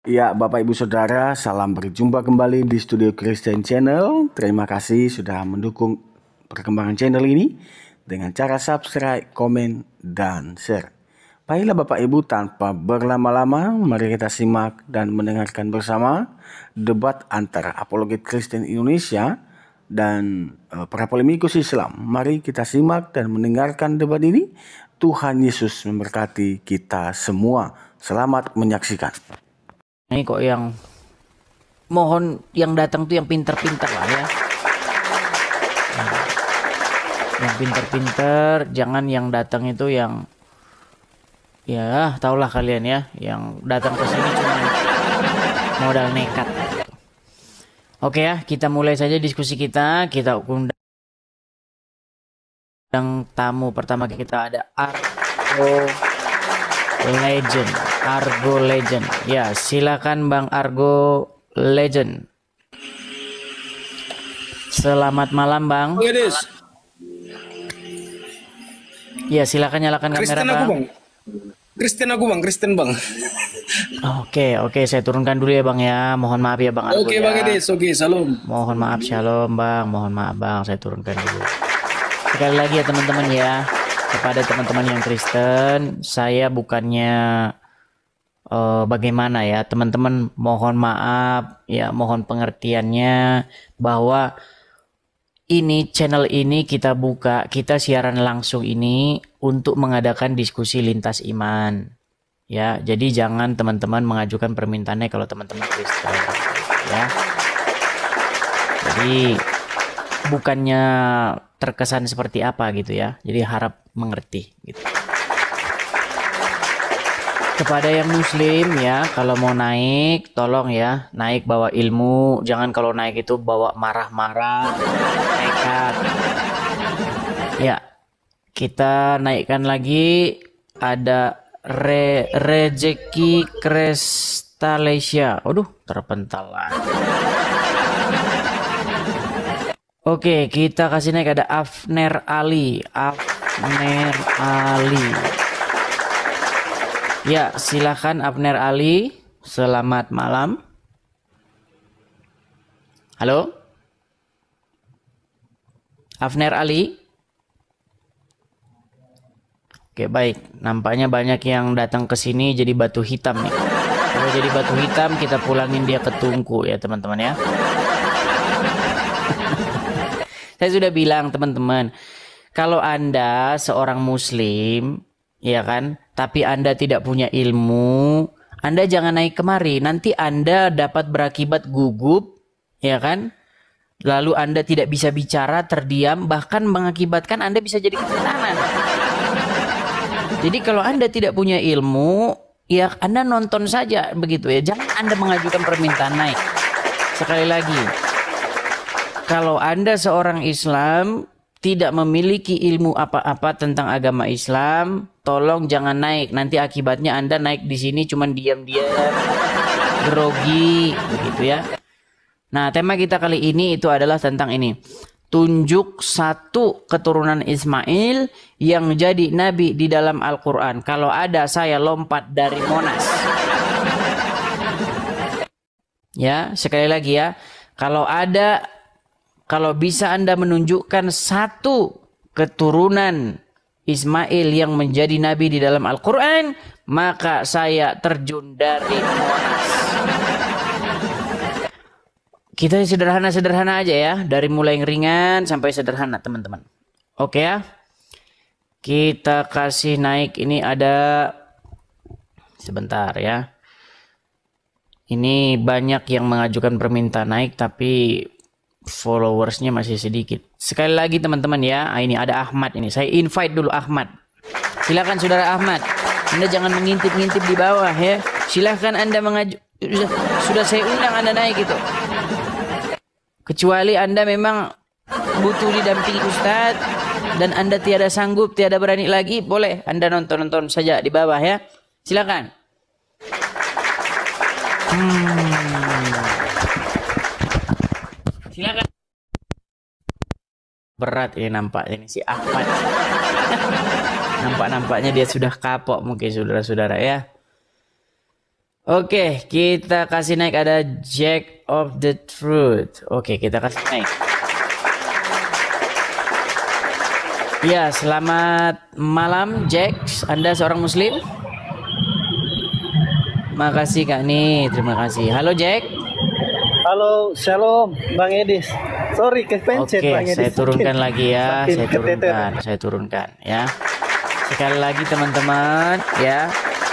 Ya, Bapak Ibu Saudara, salam berjumpa kembali di Studio Christian Channel. Terima kasih sudah mendukung perkembangan channel ini dengan cara subscribe, komen, dan share. Baiklah Bapak Ibu, tanpa berlama-lama, mari kita simak dan mendengarkan bersama debat antara apologet Kristen Indonesia dan para polemikus Islam. Mari kita simak dan mendengarkan debat ini. Tuhan Yesus memberkati kita semua. Selamat menyaksikan. Ini kok yang mohon yang datang tuh yang pinter-pinter lah ya. Yang pinter-pinter, jangan yang datang itu yang ya tahulah kalian ya, yang datang ke sini cuma modal nekat. Oke ya, kita mulai saja diskusi kita. Kita undang tamu pertama kita ada Argo Legend. Ya, silakan Bang Argo Legend. Selamat malam, Bang. Ya, silakan nyalakan kamera, Bang. Kristen Bang. Oke, saya turunkan dulu ya, Bang ya. Mohon maaf ya, Bang Argo. Oke, Bang Edis. Oke, salam. Mohon maaf, shalom, Bang. Mohon maaf, Bang. Saya turunkan dulu. Sekali lagi ya, teman-teman ya. Kepada teman-teman yang Kristen, saya bukannya bagaimana ya, teman-teman, mohon maaf ya, mohon pengertiannya bahwa ini channel ini kita buka, kita siaran langsung ini untuk mengadakan diskusi lintas iman ya. Jadi jangan teman-teman mengajukan permintaannya kalau teman-teman Kristen ya. Jadi bukannya terkesan seperti apa gitu ya. Jadi harap mengerti gitu. Kepada yang muslim ya, kalau mau naik tolong ya, naik bawa ilmu, jangan kalau naik itu bawa marah-marah, nekat. Ya, kita naikkan lagi ada Rezeki Krestalesia. Aduh, terpental lah. Oke, kita kasih naik ada Afner Ali. Ya, silakan Afner Ali. Selamat malam. Halo? Afner Ali? Oke, baik. Nampaknya banyak yang datang ke sini jadi batu hitam nih. Kalau jadi batu hitam, kita pulangin dia ke tungku ya, teman-teman ya. Saya sudah bilang, teman-teman, kalau Anda seorang muslim, ya kan, tapi Anda tidak punya ilmu, Anda jangan naik kemari. Nanti Anda dapat berakibat gugup, ya kan? Lalu Anda tidak bisa bicara, terdiam, bahkan mengakibatkan Anda bisa jadi kesetanan. Jadi kalau Anda tidak punya ilmu, ya Anda nonton saja begitu ya. Jangan Anda mengajukan permintaan naik. Sekali lagi, kalau Anda seorang Islam tidak memiliki ilmu apa-apa tentang agama Islam, tolong jangan naik. Nanti akibatnya Anda naik di sini cuman diam-diam, grogi, begitu ya. Nah, tema kita kali ini itu adalah tentang ini. Tunjuk satu keturunan Ismail yang jadi nabi di dalam Al-Quran. Kalau ada, saya lompat dari Monas. Ya, sekali lagi ya. Kalau bisa Anda menunjukkan satu keturunan Ismail yang menjadi nabi di dalam Al-Quran, maka saya terjun dari Monas. Kita sederhana-sederhana aja ya, dari mulai yang ringan sampai sederhana, teman-teman. Oke ya. Kita kasih naik, ini ada, sebentar ya. Ini banyak yang mengajukan permintaan naik tapi followersnya masih sedikit. Sekali lagi teman-teman ya, ini ada Ahmad ini. Saya invite dulu Ahmad. Silakan saudara Ahmad. Anda jangan mengintip-ngintip di bawah ya. Silakan Anda sudah saya undang Anda naik itu. Kecuali Anda memang butuh didampingi Ustadz dan Anda tiada sanggup, tiada berani lagi, boleh Anda nonton-nonton saja di bawah ya. Silakan. Silakan. Berat ini nampaknya ini si Ahmad. Nampaknya dia sudah kapok mungkin saudara-saudara ya. Oke, kita kasih naik ada Jack of the Truth. Oke, kita kasih naik. Ya, selamat malam Jack. Anda seorang muslim? Makasih Kak nih, terima kasih. Halo Jack. Halo, shalom, Bang Edis. Sorry, kepencet Oke, Bang Edis. saya turunkan lagi ya, Saking saya turunkan ya. Sekali lagi teman-teman ya.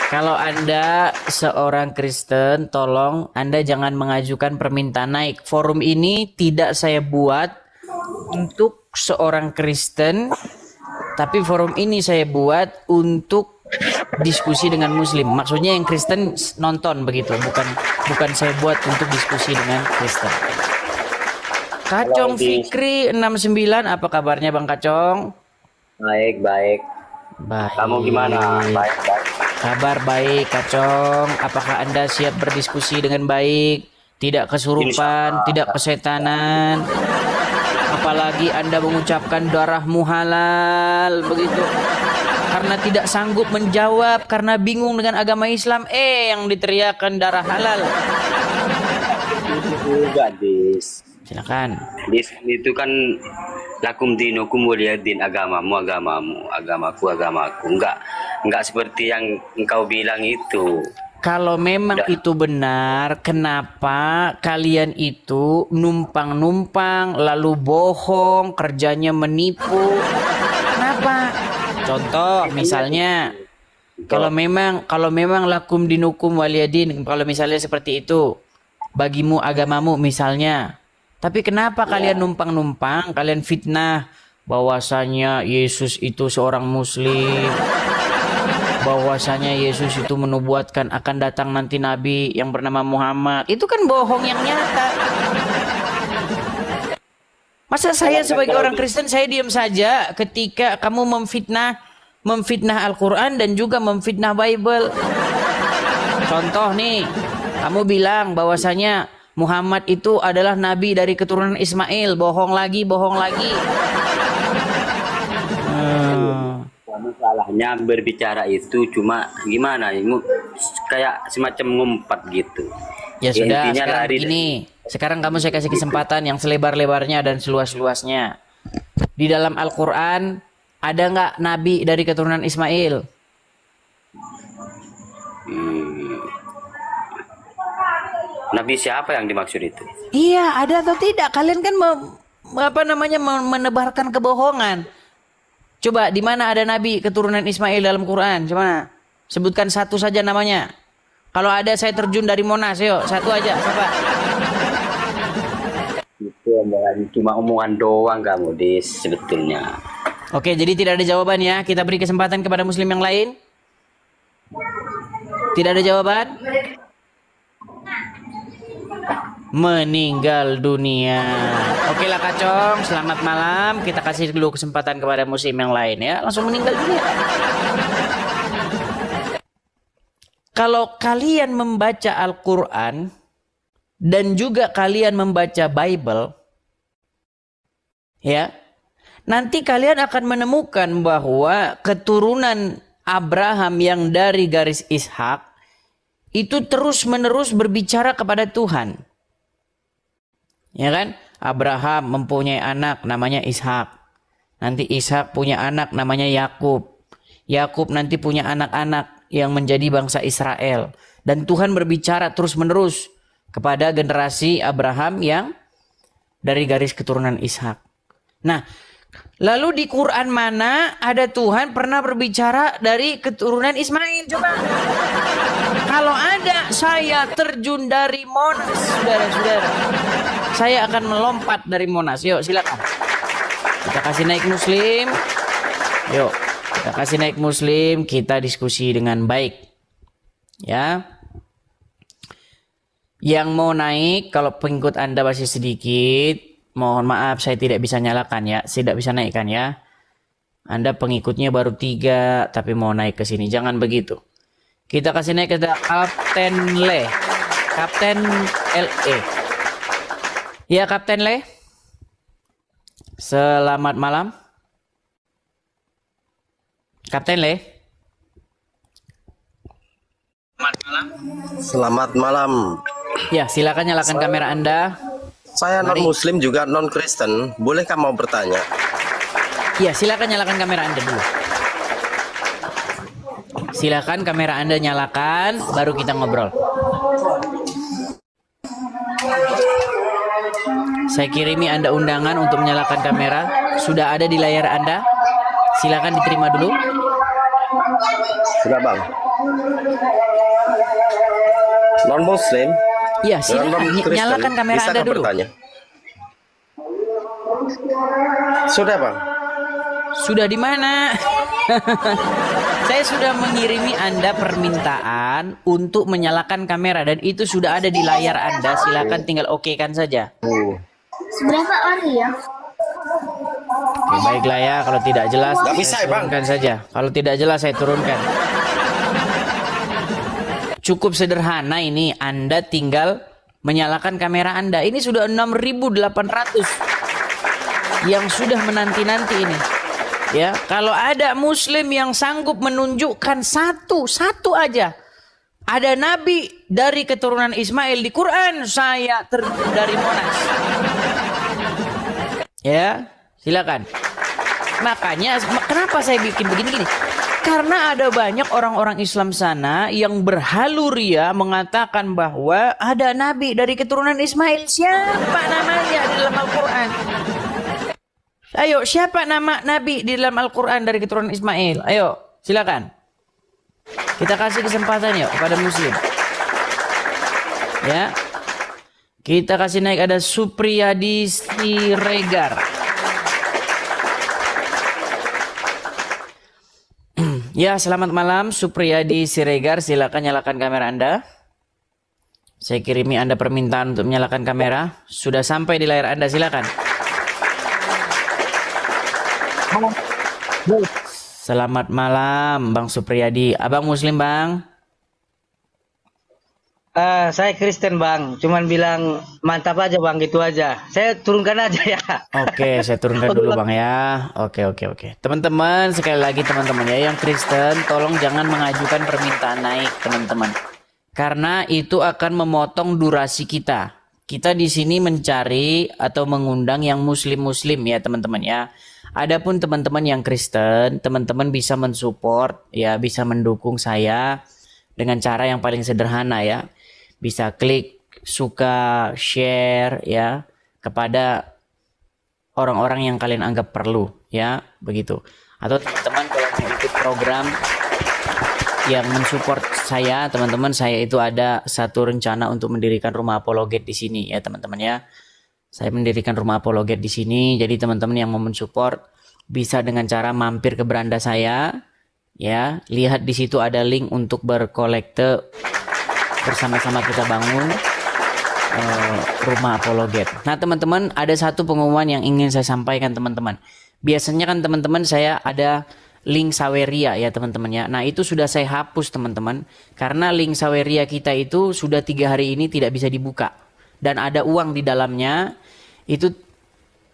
Kalau Anda seorang Kristen, tolong Anda jangan mengajukan permintaan naik. Forum ini tidak saya buat untuk seorang Kristen, tapi forum ini saya buat untuk diskusi dengan Muslim. Maksudnya yang Kristen nonton begitu, bukan saya buat untuk diskusi dengan Kristen. Kacong Fikri 69, apa kabarnya Bang Kacong? Baik, baik. Baik. Kamu gimana? Baik, baik. Kabar baik, Kacong. Apakah Anda siap berdiskusi dengan baik? Tidak kesurupan, tidak kesetanan. Apalagi Anda mengucapkan darahmu halal, begitu. Karena tidak sanggup menjawab, karena bingung dengan agama Islam, yang diteriakan darah halal. Juga, Dis. Silakan. Dis, itu kan lakum dinukum waliyadin, agamamu, agamaku. Enggak seperti yang engkau bilang itu. Kalau memang itu benar, kenapa kalian itu numpang-numpang lalu bohong, kerjanya menipu? Kenapa? Contoh misalnya kalau memang lakum dinukum waliyadin, kalau misalnya seperti itu, bagimu agamamu misalnya. Tapi kenapa kalian numpang-numpang, kalian fitnah bahwasanya Yesus itu seorang muslim, bahwasanya Yesus itu menubuatkan akan datang nanti nabi yang bernama Muhammad. Itu kan bohong yang nyata. Masa saya sebagai orang Kristen saya diam saja ketika kamu memfitnah Al-Qur'an dan juga memfitnah Bible. Contoh nih, kamu bilang bahwasanya Muhammad itu adalah nabi dari keturunan Ismail, bohong lagi. Masalahnya berbicara itu cuma gimana? Kayak semacam ngumpat gitu. Ya sudah, sekarang lari begini. Sekarang kamu saya kasih kesempatan yang selebar-lebarnya dan seluas-luasnya. Di dalam Al-Quran ada nggak nabi dari keturunan Ismail? Nabi siapa yang dimaksud itu? Iya, ada atau tidak? Kalian kan menebarkan kebohongan. Coba di mana ada nabi keturunan Ismail dalam Quran? Coba sebutkan satu saja namanya. Kalau ada saya terjun dari Monas, yuk satu aja. Siapa? Itu cuma omongan doang kamu, Dis, sebetulnya. Oke, jadi tidak ada jawaban ya. Kita beri kesempatan kepada Muslim yang lain. Tidak ada jawaban? Meninggal dunia. Oke lah Kacong, selamat malam. Kita kasih dulu kesempatan kepada Muslim yang lain ya. Langsung meninggal dunia. Kalau kalian membaca Al-Quran dan juga kalian membaca Bible, ya, nanti kalian akan menemukan bahwa keturunan Abraham yang dari garis Ishak itu terus-menerus berbicara kepada Tuhan. Ya kan? Abraham mempunyai anak namanya Ishak. Nanti Ishak punya anak namanya Yakub. Yakub nanti punya anak-anak yang menjadi bangsa Israel. Dan Tuhan berbicara terus-menerus kepada generasi Abraham yang dari garis keturunan Ishak. Nah, lalu di Quran mana ada Tuhan pernah berbicara dari keturunan Ismail? Coba. Kalau ada, saya terjun dari Monas, saudara-saudara. Saya akan melompat dari Monas. Yuk, silakan. Kita kasih naik Muslim. Yuk, kita kasih naik Muslim. Kita diskusi dengan baik. Ya. Yang mau naik, kalau pengikut Anda masih sedikit, mohon maaf saya tidak bisa nyalakan ya. Tidak bisa naikkan ya. Anda pengikutnya baru 3, tapi mau naik ke sini. Jangan begitu. Kita kasih naik ke Kapten Le. Kapten LE. Ya Kapten Le. Selamat malam. Kapten Le. Selamat malam. Ya, silakan nyalakan kamera Anda. Saya Mari. non-Muslim juga non-Kristen. Bolehkah mau bertanya? Ya, silakan nyalakan kamera Anda dulu. Silakan kamera Anda nyalakan, baru kita ngobrol. Saya kirimi Anda undangan untuk menyalakan kamera. Sudah ada di layar Anda. Silakan diterima dulu. Sudah bang. Non-Muslim. Ya, silakan non-Kristen, nyalakan kamera bisakah Anda dulu. bertanya? Sudah bang. Sudah di mana? Saya sudah mengirimi Anda permintaan untuk menyalakan kamera dan itu sudah ada di layar Anda. Silakan tinggal oke-kan saja. Seberapa lari ya? Oke, baiklah ya. Kalau tidak jelas, Nggak bisa, saya Bang. turunkan saja. Kalau tidak jelas, saya turunkan. Cukup sederhana ini. Anda tinggal menyalakan kamera Anda. Ini sudah 6.800 yang sudah menanti-nanti ini. Ya, kalau ada Muslim yang sanggup menunjukkan satu aja, ada Nabi dari keturunan Ismail di Quran, saya dari Monas. Ya, silakan. Makanya kenapa saya bikin begini-gini? Karena ada banyak orang-orang Islam sana yang berhaluria mengatakan bahwa ada Nabi dari keturunan Ismail. Siapa namanya di dalam Al-Quran? Ayo, siapa nama Nabi di dalam Al-Quran dari keturunan Ismail? Ayo, silakan. Kita kasih kesempatan yuk kepada Muslim. Ya. Kita kasih naik, ada Supriyadi Siregar. Ya, selamat malam Supriyadi Siregar. Silakan nyalakan kamera Anda. Saya kirimi Anda permintaan untuk menyalakan kamera. Sudah sampai di layar Anda, silakan. Selamat malam Bang Supriyadi. Abang Muslim Bang? Saya Kristen bang, cuman bilang mantap aja bang, gitu aja. Saya turunkan aja ya. Oke, saya turunkan dulu Bang ya. Oke. Teman-teman, sekali lagi teman-teman ya, yang Kristen tolong jangan mengajukan permintaan naik teman-teman. Karena itu akan memotong durasi kita. Kita di sini mencari atau mengundang yang muslim-muslim ya teman-teman ya. Adapun teman-teman yang Kristen, teman-teman bisa mensupport ya, bisa mendukung saya dengan cara yang paling sederhana ya. Bisa klik suka, share ya kepada orang-orang yang kalian anggap perlu ya, begitu. Atau teman-teman kalau mau ikut program yang mensupport saya, teman-teman, saya itu ada satu rencana untuk mendirikan rumah apologet di sini ya, teman-teman ya. Saya mendirikan rumah apologet di sini. Jadi teman-teman yang mau mensupport bisa dengan cara mampir ke beranda saya ya. Lihat di situ ada link untuk berkolekte bersama-sama kita bangun rumah apologet. Nah, teman-teman, ada satu pengumuman yang ingin saya sampaikan teman-teman. Biasanya kan teman-teman saya ada link Saweria ya teman-teman ya. Nah, itu sudah saya hapus teman-teman, karena link Saweria kita itu sudah 3 hari ini tidak bisa dibuka dan ada uang di dalamnya. Itu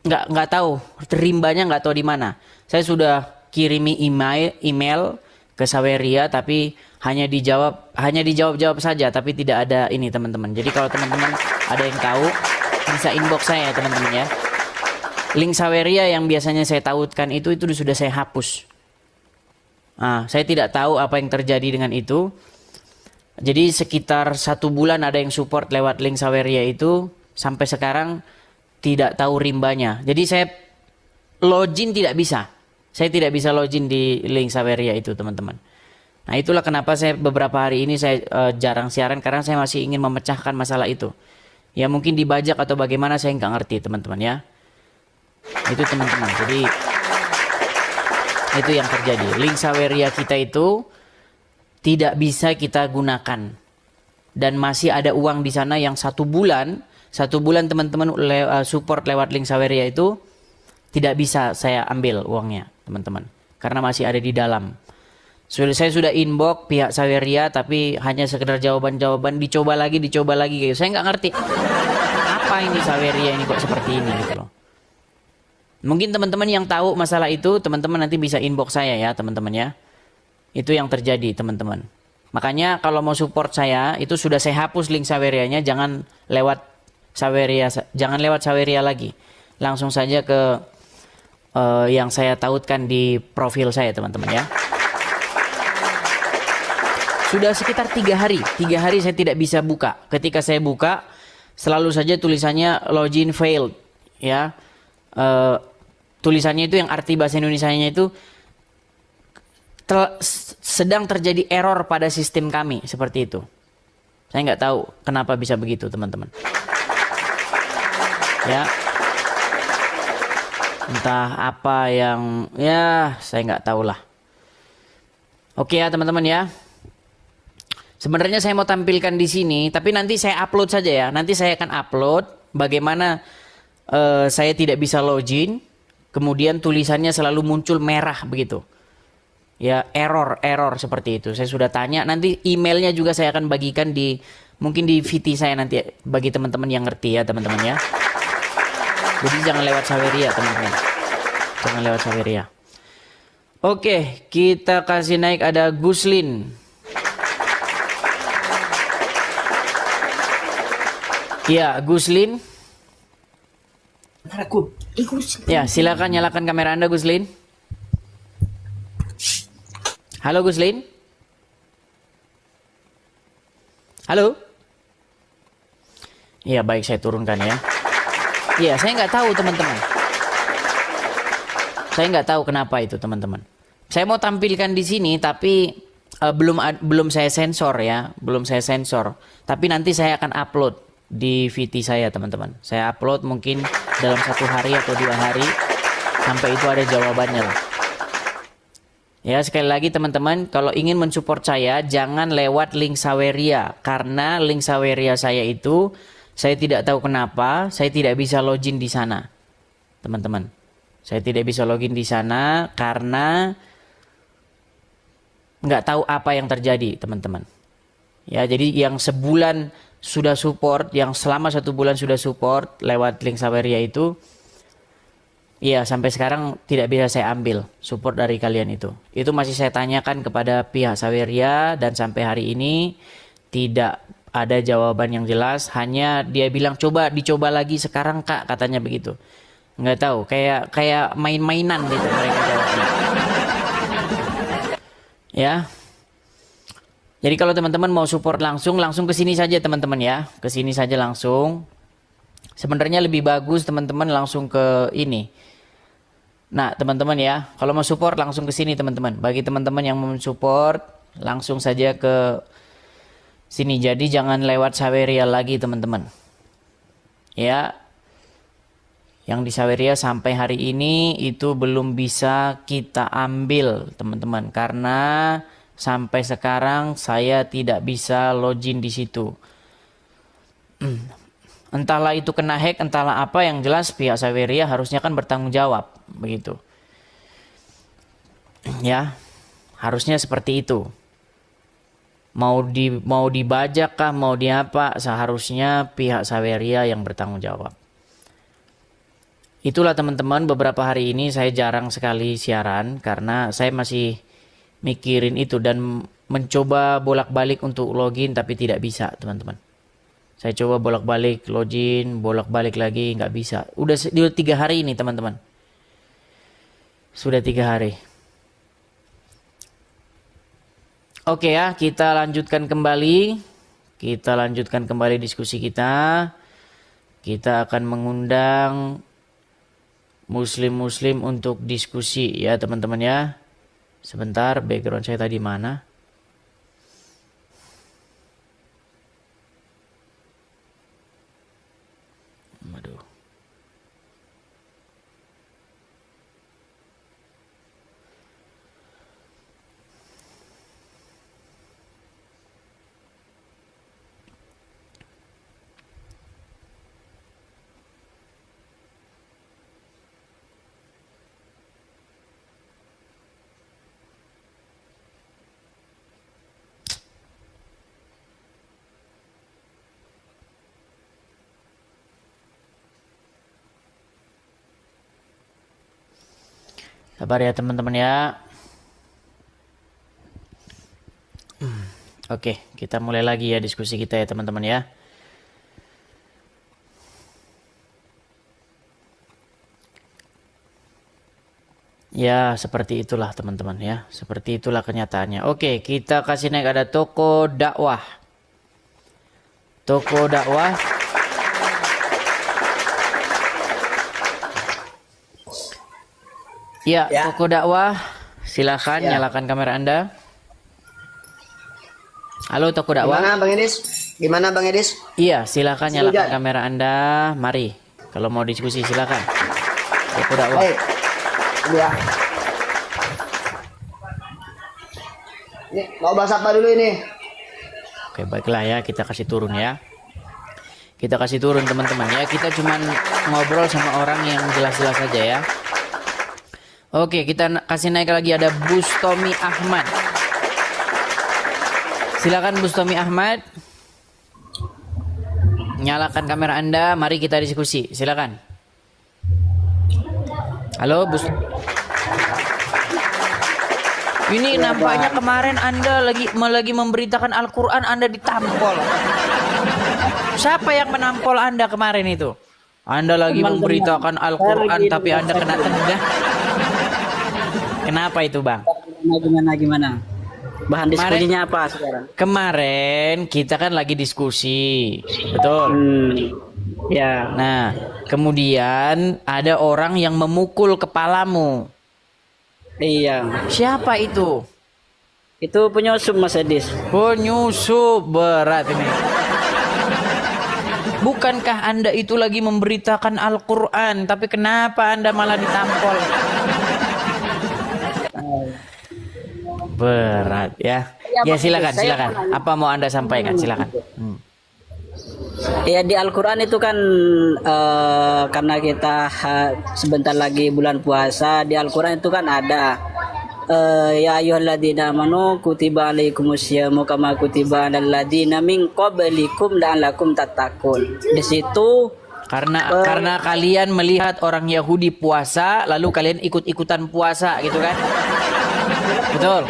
nggak tahu rimbanya, nggak tahu di mana. Saya sudah kirimi email ke Saweria, tapi hanya dijawab saja, tapi tidak ada ini teman-teman. Jadi kalau teman-teman ada yang tahu bisa inbox saya teman-teman ya. Link Saweria yang biasanya saya tautkan itu sudah saya hapus. Nah, saya tidak tahu apa yang terjadi dengan itu. Jadi sekitar 1 bulan ada yang support lewat link Saweria itu, sampai sekarang tidak tahu rimbanya. Jadi saya login tidak bisa. Saya tidak bisa login di link Saweria itu teman-teman. Nah, itulah kenapa saya beberapa hari ini saya jarang siaran, karena saya masih ingin memecahkan masalah itu. Ya mungkin dibajak atau bagaimana saya nggak ngerti teman-teman ya. Itu teman-teman. Jadi itu yang terjadi. Link Saweria kita itu tidak bisa kita gunakan. Dan masih ada uang di sana yang 1 bulan teman-teman support lewat link Saweria itu tidak bisa saya ambil uangnya teman-teman, karena masih ada di dalam. Saya sudah inbox pihak Saweria, tapi hanya sekedar jawaban-jawaban, dicoba lagi gitu. Saya nggak ngerti apa ini Saweria ini kok seperti ini gitu loh. Mungkin teman-teman yang tahu masalah itu, teman-teman nanti bisa inbox saya ya teman-teman ya. Itu yang terjadi teman-teman. Makanya kalau mau support saya itu sudah saya hapus link Saweria-nya, jangan lewat Saweria lagi. Langsung saja ke yang saya tautkan di profil saya, teman-teman ya. Sudah sekitar 3 hari saya tidak bisa buka. Ketika saya buka, selalu saja tulisannya login failed, ya. Tulisannya itu yang arti bahasa Indonesianya itu sedang terjadi error pada sistem kami, seperti itu. Saya nggak tahu kenapa bisa begitu, teman-teman. Ya, entah apa yang, ya saya nggak tahu lah. Oke ya teman-teman ya. Sebenarnya saya mau tampilkan di sini, tapi nanti saya upload saja ya. Nanti saya akan upload bagaimana saya tidak bisa login, kemudian tulisannya selalu muncul merah begitu. Ya, error seperti itu. Saya sudah tanya, nanti emailnya juga saya akan bagikan di mungkin di VT saya nanti bagi teman-teman yang ngerti ya, teman-teman ya. Jadi jangan lewat Saweria, teman-teman. Jangan lewat Saweria. Oke, kita kasih naik ada Guslin. Ya, Guslin. Ya, silakan nyalakan kamera Anda, Guslin. Halo, Guslin. Halo. Iya, baik, saya turunkan ya. Iya, saya nggak tahu, teman-teman. Saya nggak tahu kenapa itu, teman-teman. Saya mau tampilkan di sini, tapi belum saya sensor ya, belum saya sensor. Tapi nanti saya akan upload di VT saya, teman-teman. Saya upload mungkin dalam 1 hari atau 2 hari sampai itu ada jawabannya lah. Ya, sekali lagi teman-teman, kalau ingin mensupport saya jangan lewat link Saweria, karena link Saweria saya itu saya tidak tahu kenapa saya tidak bisa login di sana, teman-teman. Saya tidak bisa login di sana karena nggak tahu apa yang terjadi, teman-teman. Ya, jadi yang sebulan sudah support, yang selama 1 bulan sudah support lewat link Saweria itu, iya sampai sekarang tidak bisa saya ambil support dari kalian itu. Itu masih saya tanyakan kepada pihak Saweria dan sampai hari ini tidak ada jawaban yang jelas. Hanya dia bilang dicoba lagi sekarang kak, katanya begitu. Nggak tahu, kayak main-mainan gitu mereka jawabnya. Ya. Jadi kalau teman-teman mau support langsung ke sini saja teman-teman ya. Ke sini saja langsung. Sebenarnya lebih bagus teman-teman langsung ke ini. Nah, teman-teman ya, kalau mau support langsung ke sini teman-teman. Bagi teman-teman yang mau support langsung saja ke sini. Jadi jangan lewat Saweria lagi teman-teman. Ya. Yang di Saweria sampai hari ini itu belum bisa kita ambil teman-teman, karena sampai sekarang saya tidak bisa login di situ. Entahlah itu kena hack, entahlah apa, yang jelas pihak Saweria harusnya kan bertanggung jawab begitu. Ya, harusnya seperti itu. Mau dibajak kah, mau diapa, seharusnya pihak Saweria yang bertanggung jawab. Itulah teman-teman, beberapa hari ini saya jarang sekali siaran karena saya masih mikirin itu dan mencoba bolak-balik untuk login tapi tidak bisa, teman-teman. Saya coba bolak-balik login, bolak-balik lagi, nggak bisa. Udah 3 hari ini, teman-teman. Sudah 3 hari. Oke ya, kita lanjutkan kembali. Kita lanjutkan kembali diskusi kita. Kita akan mengundang muslim-muslim untuk diskusi ya, teman-teman ya. Sebentar, background saya tadi mana? Aduh. Sabar ya teman-teman ya. Oke, kita mulai lagi ya diskusi kita ya teman-teman ya. Ya, seperti itulah teman-teman ya. Seperti itulah kenyataannya. Oke, kita kasih naik ada toko dakwah. Toko dakwah. Ya, toko dakwah. Silakan nyalakan kamera Anda. Halo toko dakwah. Gimana Bang Edis? Gimana Bang Edis? Iya, silakan nyalakan kamera Anda. Mari, kalau mau diskusi silakan. Toko dakwah. Baik. Ya. Ini mau bahas apa dulu ini? Oke, baiklah ya, kita kasih turun ya. Kita kasih turun teman-teman ya. Kita cuman ngobrol sama orang yang jelas-jelas saja ya. Oke, kita kasih naik lagi ada Bustomi Ahmad. Silakan Bustomi Ahmad. Nyalakan kamera Anda, mari kita diskusi. Silakan. Halo, Bus. Ini nampaknya kemarin Anda lagi memberitakan Al-Qur'an, Anda ditampol. Siapa yang menampol Anda kemarin itu? Anda lagi memberitakan Al-Qur'an tapi Anda kena tendang. Kenapa itu, Bang? Gimana? Bahan diskusinya apa sekarang? Kemarin kita kan lagi diskusi, betul? Ya. Nah, kemudian ada orang yang memukul kepalamu. Iya. Siapa itu? Itu penyusup Mas Edis. Penyusup, berat ini. Bukankah Anda itu lagi memberitakan Al-Qur'an, tapi kenapa Anda malah ditampol? Berat ya. Ya silakan. Apa mau Anda sampaikan? Silakan. Ya di Al-Qur'an itu kan karena kita sebentar lagi bulan puasa, di Al-Qur'an itu kan ada ya ayyuhalladzina amanu kutiba alaikumusyamu kama kutiba alal ladzina min qablikum la'allakum tattaqun. Di situ karena kalian melihat orang Yahudi puasa lalu kalian ikut-ikutan puasa gitu kan? Betul.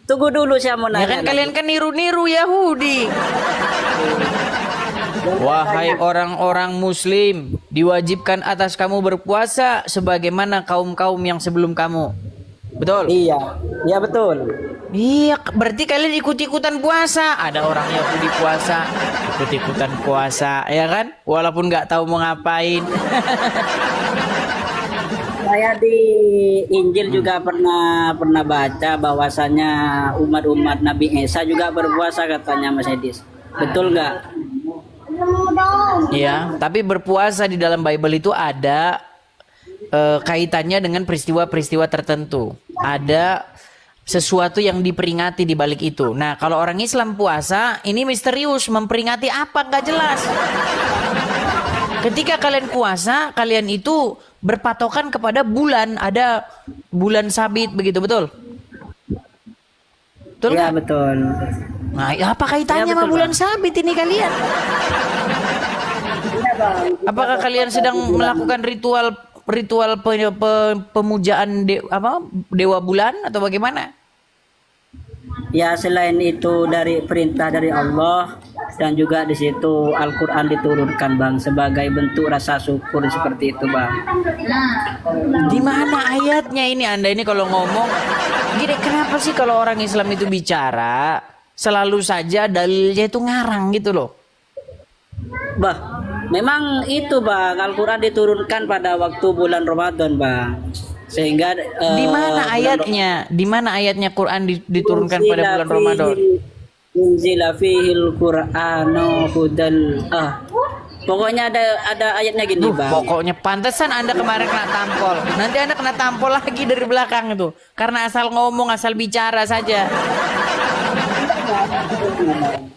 Tunggu dulu saya mau nanya. Ya kan kalian kan niru-niru Yahudi. Wahai orang-orang muslim, diwajibkan atas kamu berpuasa sebagaimana kaum-kaum yang sebelum kamu. Betul? Iya. Iya betul. Iya, berarti kalian ikut-ikutan puasa. Ada orang Yahudi puasa, ikut-ikutan puasa, ya kan? Walaupun nggak tahu mau ngapain. Saya di Injil juga pernah baca bahwasanya umat-umat Nabi Isa juga berpuasa katanya Mas Edis. Betul nggak? Iya, tapi berpuasa di dalam Bible itu ada kaitannya dengan peristiwa-peristiwa tertentu. Ada sesuatu yang diperingati di balik itu. Nah, kalau orang Islam puasa, ini misterius, memperingati apa nggak jelas. Ketika kalian puasa, kalian itu berpatokan kepada bulan, ada bulan sabit begitu, betul? Betul ya, nggak? betul. Nah, apa kaitannya sama bulan sabit ini kalian? Apakah kalian sedang melakukan ritual pemujaan dewa bulan atau bagaimana? Ya, selain itu dari perintah dari Allah dan juga di situ Al-Qur'an diturunkan Bang sebagai bentuk rasa syukur seperti itu Bang. Di mana ayatnya ini? Anda ini kalau ngomong gini, kenapa sih kalau orang Islam itu bicara selalu saja dalilnya itu ngarang gitu loh? Bah, memang itu Bang, Al-Qur'an diturunkan pada waktu bulan Ramadan Bang. Sehingga di mana ayatnya? Di mana ayatnya Quran diturunkan pada bulan Ramadan? Unzila fihil Qur'anu hudal. Pokoknya ada ayatnya gini, Bang. Pokoknya pantesan Anda kemarin kena tampol. Nanti Anda kena tampol lagi dari belakang itu. Karena asal ngomong, asal bicara saja.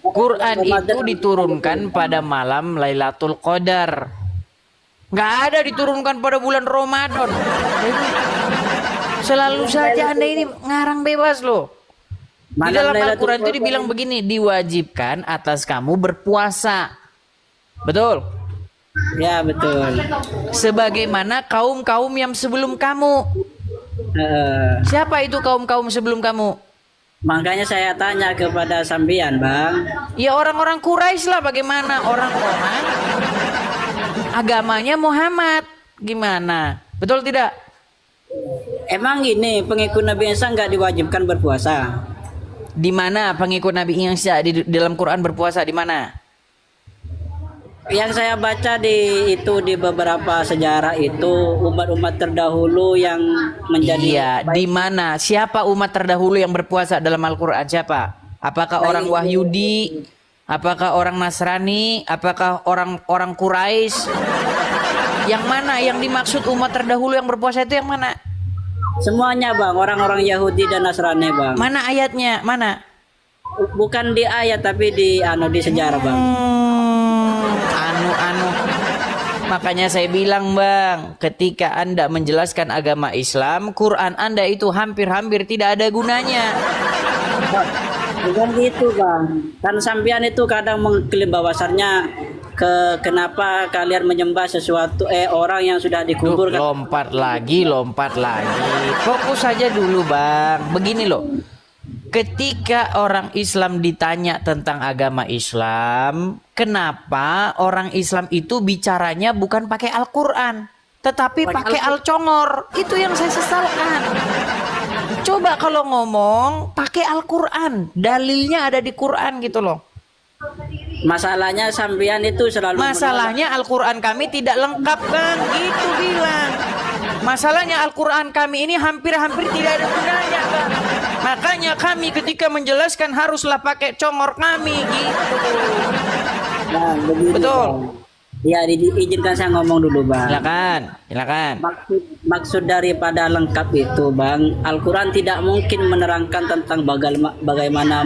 Quran itu diturunkan pada malam Lailatul Qadar. Nggak ada diturunkan pada bulan Ramadan. Selalu saja Anda ini ngarang bebas loh. Di dalam Al-Quran itu dibilang begini, diwajibkan atas kamu berpuasa. Betul? Ya, betul. Sebagaimana kaum-kaum yang sebelum kamu. Siapa itu kaum-kaum sebelum kamu? Makanya saya tanya kepada sampean, Bang. Ya orang-orang Quraisy lah, bagaimana orang-orang agamanya Muhammad, gimana? Betul tidak? Emang ini pengikut Nabi Isa nggak diwajibkan berpuasa? Di mana pengikut Nabi Isa di dalam Quran berpuasa, di mana? Yang saya baca di beberapa sejarah itu umat-umat terdahulu yang menjadi Iya, di mana? Siapa umat terdahulu yang berpuasa dalam Al-Qur'an? Siapa? Apakah orang Wahyudi? Apakah orang Nasrani? Apakah orang Quraisy? Yang mana yang dimaksud umat terdahulu yang berpuasa itu yang mana? Semuanya, Bang, orang-orang Yahudi dan Nasrani, Bang. Mana ayatnya? Mana? Bukan di ayat tapi di sejarah, Bang. Makanya saya bilang, Bang, ketika Anda menjelaskan agama Islam, Quran Anda itu hampir-hampir tidak ada gunanya. Bukan gitu, Bang. Kan sampean itu kadang mengklaim bahwasannya kenapa kalian menyembah sesuatu orang yang sudah dikubur. Lompat lagi. Fokus saja dulu, Bang. Begini loh. Ketika orang Islam ditanya tentang agama Islam, kenapa orang Islam itu bicaranya bukan pakai Al-Quran, tetapi pakai Al-Congor? Itu yang saya sesalkan. Coba kalau ngomong pakai Al-Quran, dalilnya ada di Quran gitu loh. Masalahnya sampean itu selalu Masalahnya Al-Quran kami tidak lengkap, Bang, gitu bilang. Masalahnya Al-Quran kami ini hampir-hampir tidak ada gunanya, Bang. Makanya kami ketika menjelaskan haruslah pakai congor kami gitu. Nah, begitu, Betul. Bang. Ya, izinkan saya ngomong dulu, Bang. Silakan. Maksud daripada lengkap itu, Bang, Al-Quran tidak mungkin menerangkan tentang bagaimana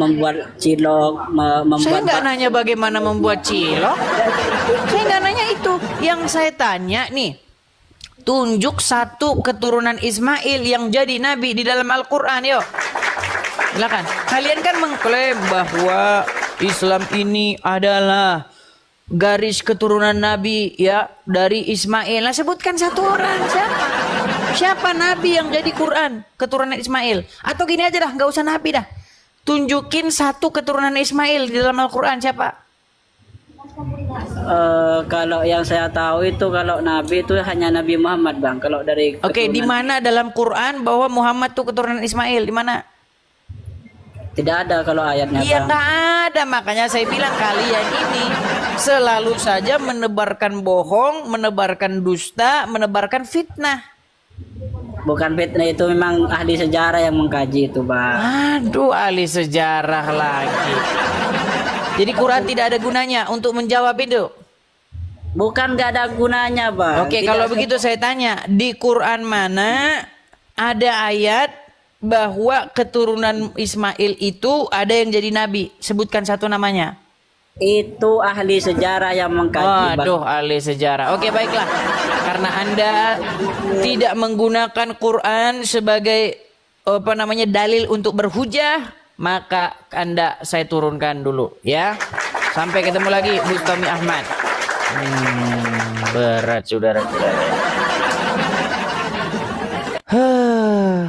membuat cilok, Saya nggak nanya bagaimana membuat cilok. Saya nggak nanya itu. Yang saya tanya nih, tunjuk satu keturunan Ismail yang jadi nabi di dalam Al-Quran, yuk. Silakan. Kalian kan mengklaim bahwa Islam ini adalah garis keturunan nabi ya dari Ismail. Nah, sebutkan satu orang, siapa nabi yang jadi Quran keturunan Ismail? Atau gini aja dah, nggak usah nabi dah. Tunjukin satu keturunan Ismail di dalam Al-Quran, siapa? Kalau yang saya tahu itu kalau nabi itu hanya Nabi Muhammad, Bang. Kalau dari di mana dalam Quran bahwa Muhammad itu keturunan Ismail? Di mana? Tidak ada kalau ayatnya. Iya, nggak ada. Makanya saya bilang kalian ini selalu saja menebarkan bohong, menebarkan dusta, menebarkan fitnah. Bukan fitnah, itu memang ahli sejarah yang mengkaji itu, Bang. Aduh, ahli sejarah lagi. Jadi Quran tidak ada gunanya untuk menjawab itu. Bukan nggak ada gunanya, Bang. Oke, kalau begitu saya tanya, di Quran mana ada ayat bahwa keturunan Ismail itu ada yang jadi nabi? Sebutkan satu namanya. Itu ahli sejarah yang mengkaji. Aduh, ahli sejarah. Oke, baiklah. Karena Anda tidak menggunakan Quran sebagai dalil untuk berhujah, maka Anda saya turunkan dulu ya. Sampai ketemu lagi Bustami Ahmad. Berat saudara-saudara.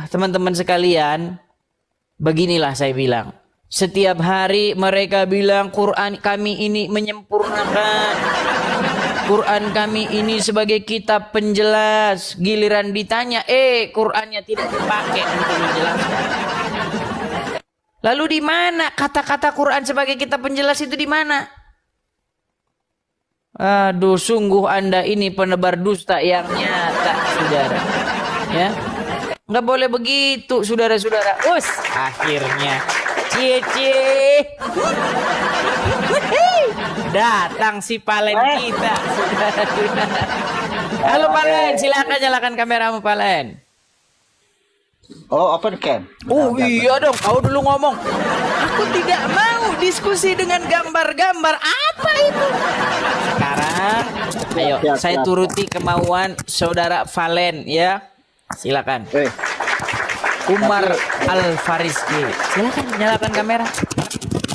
Teman-teman sekalian, beginilah saya bilang. Setiap hari mereka bilang Quran kami ini menyempurnakan. Quran kami ini sebagai kitab penjelas. Giliran ditanya, Qurannya tidak dipakai untuk menjelaskan. Lalu di mana kata-kata Quran sebagai kitab penjelas itu di mana? Aduh, sungguh Anda ini penebar dusta yang nyata, saudara. Ya, nggak boleh begitu, saudara-saudara. Akhirnya, cie. Datang si Palen kita, saudara-saudara. Halo Palen, silakan nyalakan kameramu Palen. Oh, open cam. Oh iya dong, kau dulu ngomong. Aku tidak mau diskusi dengan gambar-gambar. Apa itu? Sekarang, ayo saya turuti kemauan saudara Valen ya. Silakan. Umar Al-Fariski. Silakan nyalakan kamera.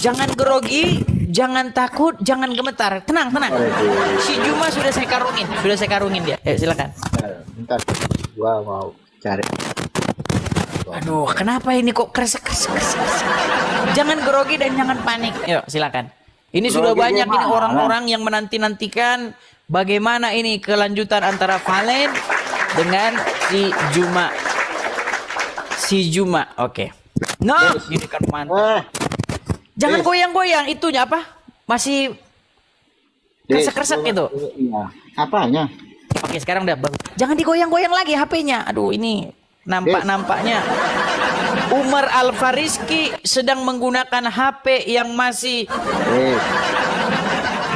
Jangan grogi, jangan takut, jangan gemetar. Tenang. Si Juma sudah saya karungin dia. Silakan. Bentar, gua mau cari. Aduh, kenapa ini kok kresek. Jangan grogi dan jangan panik. Yuk, silakan. Ini sudah banyak ini orang-orang yang menanti-nantikan bagaimana ini kelanjutan antara Valen dengan si Juma. Oke. Nah, ini kan mantap. Jangan goyang-goyang, itunya apa? Masih kresek-kresek gitu. Iya. Apanya? Oke, sekarang udah bagus. Jangan digoyang-goyang lagi HP-nya. Aduh, ini nampaknya Umar Al-Fariski sedang menggunakan HP yang masih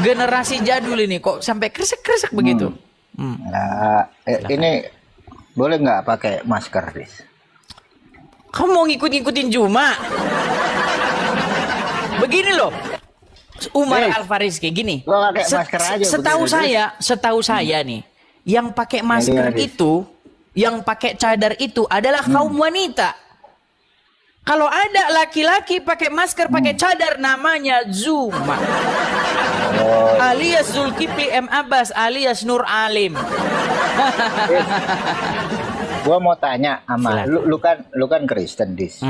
generasi jadul ini. Kok sampai kresek-kresek begitu? Nah, ini boleh nggak pakai masker, Dis? Kamu mau ngikut-ngikutin Juma? Begini loh, Umar Al-Fariski gini. Gua pakai masker aja. Setahu saya nih, yang pakai masker itu, yang pakai cadar itu adalah kaum wanita. Kalau ada laki-laki pakai masker, pakai cadar, namanya Zuma. Alias Zulkifli M. Abbas alias Nur Alim. Gua mau tanya sama lu kan Kristen, Dis.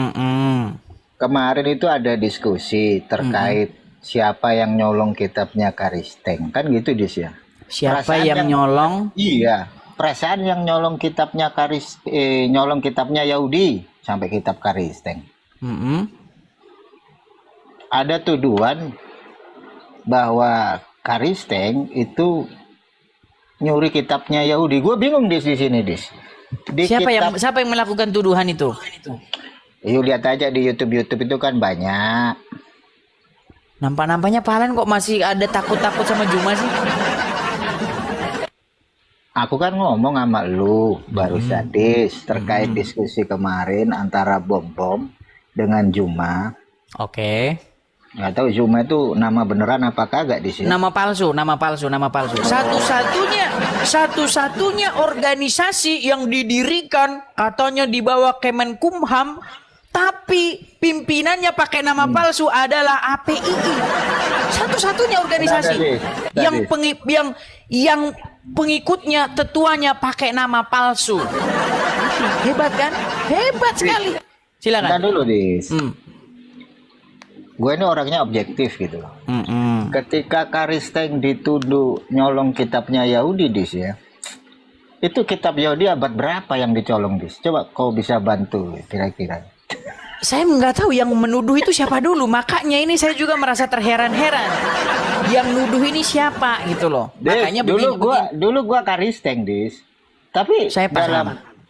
Kemarin itu ada diskusi terkait siapa yang nyolong kitabnya Karisteng, kan gitu, Dis ya? Siapa yang nyolong? Iya, perasaan yang nyolong kitabnya nyolong kitabnya Yahudi sampai kitab Karisteng. Ada tuduhan bahwa Karisteng itu nyuri kitabnya Yahudi. Gue bingung di sini, Dis. Siapa yang melakukan tuduhan itu? Yuk lihat aja di YouTube itu kan banyak. Nampak-nampaknya Valen kok masih ada takut-takut sama Juma sih? Aku kan ngomong sama lu baru sadis terkait diskusi kemarin antara Bom dengan Juma. Oke. Nggak tahu Juma itu nama beneran apa kagak di sini? Nama palsu. Satu-satunya organisasi yang didirikan katanya di bawah Kemenkumham, tapi pimpinannya pakai nama palsu adalah APII. Satu-satunya organisasi yang pengikutnya, tetuanya pakai nama palsu. Hebat kan? Hebat sekali. Silakan. Kita dulu, Dis. Gue ini orangnya objektif gitu loh. Ketika Karisteng dituduh nyolong kitabnya Yahudi, Dis ya. Itu kitab Yahudi abad berapa yang dicolong, Dis? Coba kau bisa bantu kira-kira. Saya nggak tahu yang menuduh itu siapa dulu. Makanya ini saya juga merasa terheran-heran. Yang nuduh ini siapa gitu loh. Dis, makanya dulu gua Karisteng, Dis. Tapi saya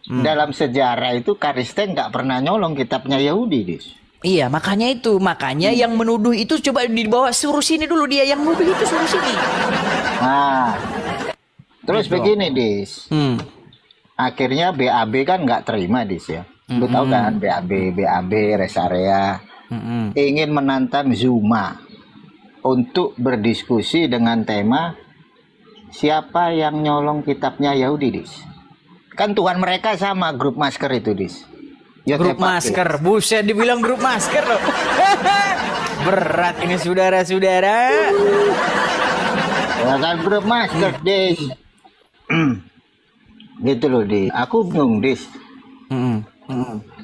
dalam sejarah itu Karisteng nggak pernah nyolong kitabnya Yahudi, Dis. Iya, makanya yang menuduh itu coba dibawa suruh sini dulu, dia yang nuduh itu suruh sini. Nah, terus gitu. Begini, Dis. Akhirnya BAB kan nggak terima, Dis ya. Lu tahu kan BAB rest area ingin menantang Zuma untuk berdiskusi dengan tema siapa yang nyolong kitabnya Yahudi, Dis. Kan Tuhan mereka sama grup masker itu, Dis. Ya, grup masker, buset dibilang grup masker loh. Berat ini saudara-saudara. Ya kan grup masker, Dis. Gitu loh, Dis. Aku bingung, Dis.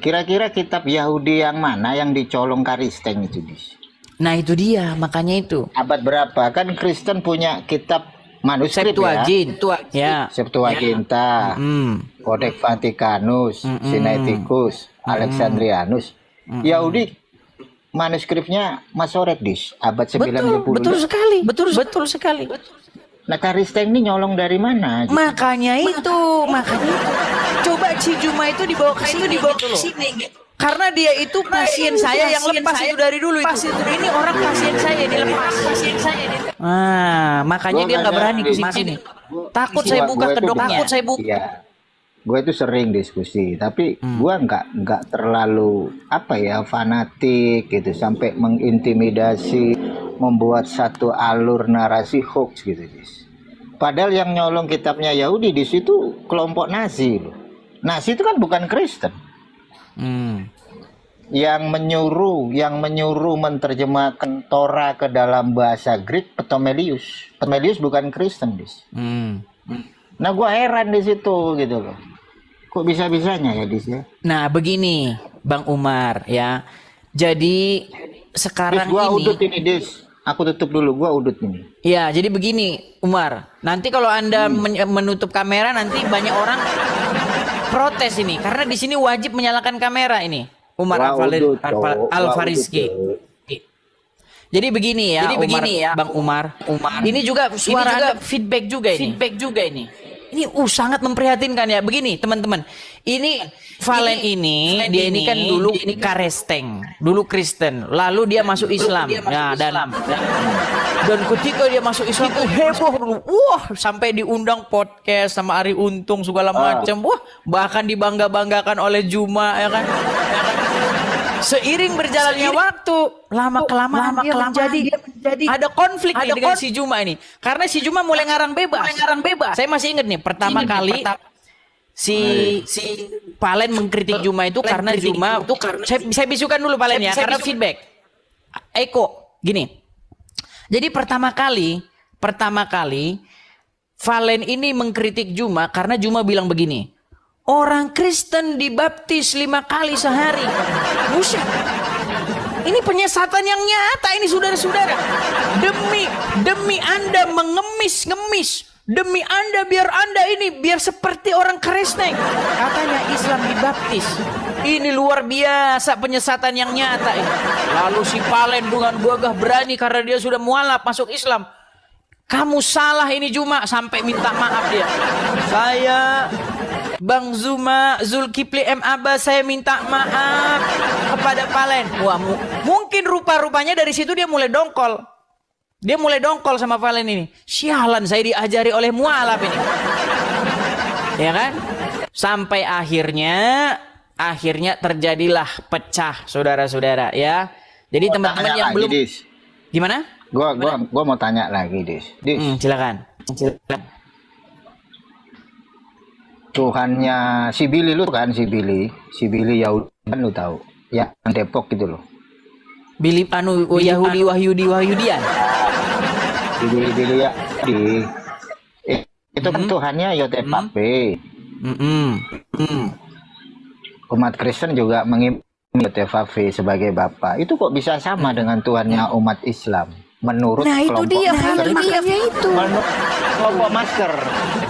Kira-kira kitab Yahudi yang mana yang dicolong Karisteng itu, Dis? Nah itu dia, makanya itu. Abad berapa? Kan Kristen punya kitab manuskrip Septuaginta, Codex Vaticanus, Sinaiticus, Alexandrianus. Yahudi manuskripnya Masoret, Dis, abad 90. Betul sekali. Nah, Karisteng ini nyolong dari mana? Gitu? Makanya itu. Coba si Juma itu dibawa ke sini gitu. Karena dia itu pasien saya yang lepas itu dari dulu itu. Ini orang pasien saya dilepas. Makanya dia nggak berani ke sini. Takut saya buka kedoknya. Iya. Gue itu sering diskusi, tapi gue nggak terlalu fanatik gitu sampai mengintimidasi, membuat satu alur narasi hoax gitu, Dis. Padahal yang nyolong kitabnya Yahudi di situ kelompok Nazi loh. Nazi itu kan bukan Kristen. Yang menyuruh menerjemahkan Torah ke dalam bahasa Greek Ptolemaios. Ptolemaios bukan Kristen, Dis. Nah, gue heran di situ gitu loh. Kok bisa-bisanya ya Dis ya? Nah, begini, Bang Umar ya. Jadi sekarang Dis, gua ini udut ini Dis. Aku tutup dulu, gua udut ini. ya, jadi begini, Umar. Nanti kalau Anda menutup kamera nanti banyak orang protes ini karena di sini wajib menyalakan kamera ini. Umar Al-Fariski. Jadi begini ya, Bang Umar. Ini juga suara feedback juga ini. Ini sangat memprihatinkan ya. Begini, teman-teman. Ini Valen ini dia ini kan dulu Karesteng, dulu Kristen, lalu dia masuk Islam. Ya, dan ketika dia masuk Islam itu heboh dulu. Wah, sampai diundang podcast sama Ari Untung segala macam. Wah, bahkan dibangga-banggakan oleh Juma ya kan. Seiring berjalannya waktu, lama-kelamaan dia menjadi ada konflik nih dengan si Juma ini. Karena si Juma mulai ngarang bebas. Saya masih ingat nih, pertama kali si Valen mengkritik Juma itu karena Juma itu saya bisukan dulu Valen ya, karena feedback. Eko, gini. Jadi pertama kali Valen ini mengkritik Juma karena Juma bilang begini. Orang Kristen dibaptis 5 kali sehari. Buset. Ini penyesatan yang nyata ini saudara-saudara. Demi Anda mengemis-ngemis. Demi Anda biar seperti orang Kristen. Katanya Islam dibaptis. Ini luar biasa penyesatan yang nyata ini. Lalu si Valen dengan gagah berani karena dia sudah mualaf masuk Islam. Kamu salah ini Juma, sampai minta maaf dia. Saya Bang Zuma, Zulkifli M. Abbas, saya minta maaf kepada Valen. Wah, mungkin rupa-rupanya dari situ dia mulai dongkol. Dia mulai dongkol sama Valen ini. Sialan, saya diajari oleh mualaf ini. Ya kan? Sampai akhirnya terjadilah pecah, saudara-saudara ya. Jadi teman-teman yang belum Dis. Gimana? Gua mau tanya lagi, Dis. Silakan. Tuhannya si Billy lu kan, si Billy Yahudi kan lu tahu ya, Depok gitu loh. Billy Wahyudian. Billy ya itu kan Tuhannya YTPP. Umat Kristen juga mengimani YTPP sebagai Bapa. Itu kok bisa sama dengan Tuhannya umat Islam menurut kelompok masker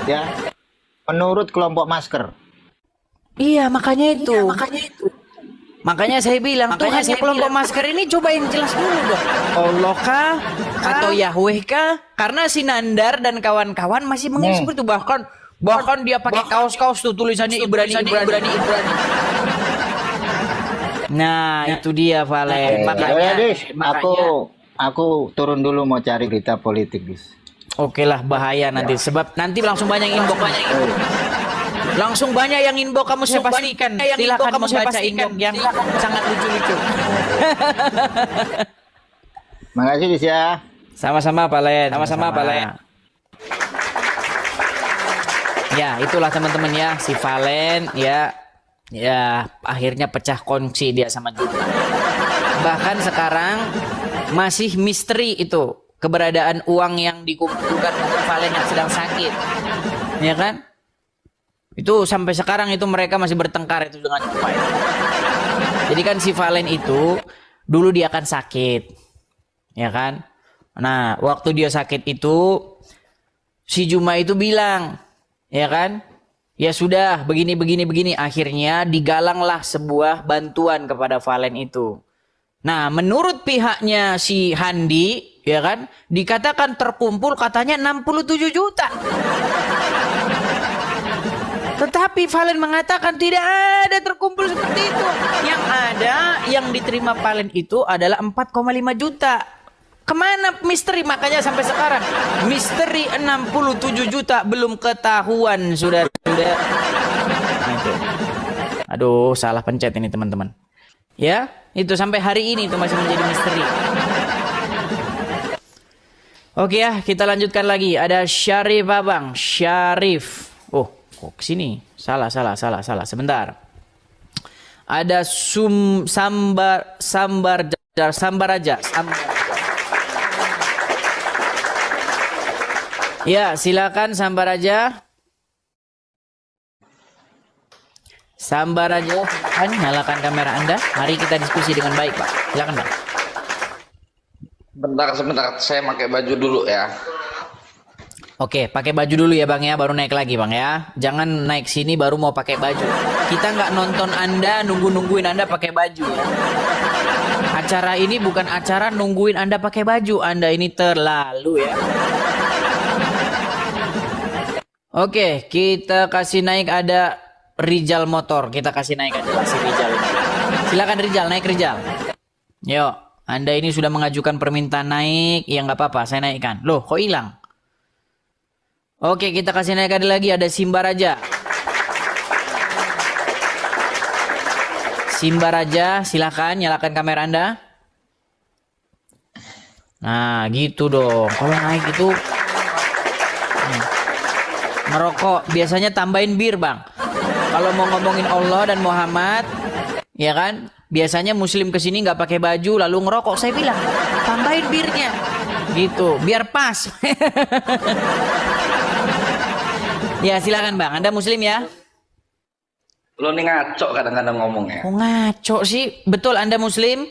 ya. Menurut kelompok masker. Iya, makanya itu. Makanya saya bilang, Tuhan kelompok masker ini cobain jelas dulu dong. Allah kah? Atau Yahweh kah? Karena si Nandar dan kawan-kawan masih mengisi seperti itu. Bahkan dia pakai kaos-kaos tuh tulisannya Ibrani. Nah, itu dia Valen. Aku turun dulu mau cari berita politik, Bis. Oke lah, bahaya nanti sebab nanti langsung banyak inbox. Langsung banyak yang inbox, kamu saya pastikan. Silakan kamu baca inbox yang sangat lucu-lucu. Makasih Dis ya. Sama-sama Valen. Ya, itulah teman-teman ya, si Valen ya akhirnya pecah kongsi dia sama Juma. Bahkan sekarang masih misteri itu keberadaan uang yang dikumpulkan untuk Valen yang sedang sakit, ya kan? Itu sampai sekarang itu mereka masih bertengkar itu dengan Juma. Jadi kan si Valen itu dulu dia akan sakit, ya kan? Nah, waktu dia sakit itu si Juma itu bilang, ya kan? Ya sudah, begini. Akhirnya digalanglah sebuah bantuan kepada Valen itu. Nah, menurut pihaknya si Handi, ya kan, dikatakan terkumpul katanya 67 juta. Tetapi Valen mengatakan tidak ada terkumpul seperti itu. Yang ada, yang diterima Valen itu adalah 4,5 juta. Kemana misteri? Makanya sampai sekarang misteri 67 juta belum ketahuan, saudara-saudara. Aduh, salah pencet ini teman-teman. Ya, itu sampai hari ini itu masih menjadi misteri. Oke ya, kita lanjutkan lagi. Ada Syarif Babang, Syarif. Oh, kok kesini? Salah. Sebentar. Ada Sambaraja. Ya, silakan Sambaraja. Sambar aja, silakan nyalakan kamera Anda. Mari kita diskusi dengan baik, Pak. Silakan, Bang. Sebentar, saya pakai baju dulu ya. Oke, pakai baju dulu ya Bang ya, baru naik lagi Bang ya. Jangan naik sini baru mau pakai baju. Kita nggak nonton Anda, nungguin Anda pakai baju ya. Acara ini bukan acara nungguin Anda pakai baju. Anda ini terlalu ya. Oke, kita kasih naik ada Rijal Motor. Kita kasih naik aja si Rijal ini. Silakan Rijal, naik Rijal. Yuk, Anda ini sudah mengajukan permintaan naik. Ya nggak apa-apa, saya naikkan. Loh, kok hilang? Oke, kita kasih naik ada lagi. Ada Simba Raja. Simba Raja, silahkan nyalakan kamera Anda. Nah, gitu dong. Kalau naik itu merokok, biasanya tambahin bir, Bang. Kalau mau ngomongin Allah dan Muhammad, ya kan? Biasanya Muslim kesini nggak pakai baju lalu ngerokok. Saya bilang, tambahin birnya. Gitu, biar pas. Ya silakan Bang, Anda Muslim ya? Lo nih ngaco kadang-kadang ngomongnya. Oh ngaco sih, betul Anda Muslim?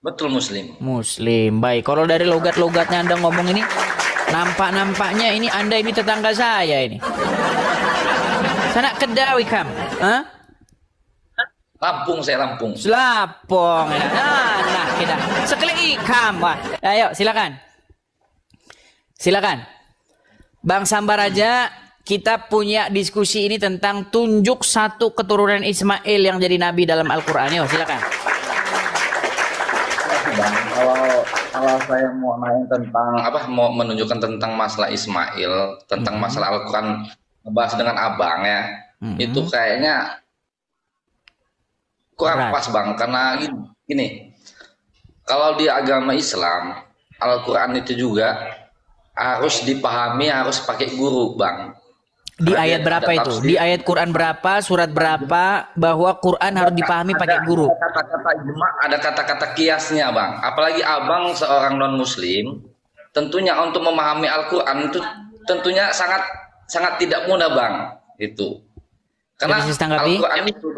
Betul Muslim. Muslim, baik. Kalau dari logat-logatnya Anda ngomong ini, nampak-nampaknya ini Anda ini tetangga saya ini. Sana Kedawi kam? Hah? Lampung, saya Lampung. Selapong. Nah, kita sekali ikam. Wah, ayo silakan. Silakan. Bang Sambaraja, kita punya diskusi ini tentang tunjuk satu keturunan Ismail yang jadi nabi dalam Al-Qur'an. Yo, silakan. Bang, kalau saya mau nanya tentang mau menunjukkan tentang masalah Ismail, tentang masalah Al-Qur'an, ngebahas dengan Abang ya. Itu kayaknya kurang pas Bang, karena gini, kalau di agama Islam Al-Quran itu juga harus dipahami, harus pakai guru Bang. Di ayat berapa itu? Di ayat Quran berapa, surat berapa bahwa Quran harus dipahami pakai guru? Ada kata-kata kiasnya Bang. Apalagi Abang seorang non Muslim, tentunya untuk memahami Al-Quran itu tentunya sangat tidak mudah Bang. Itu karena Al-Quran itu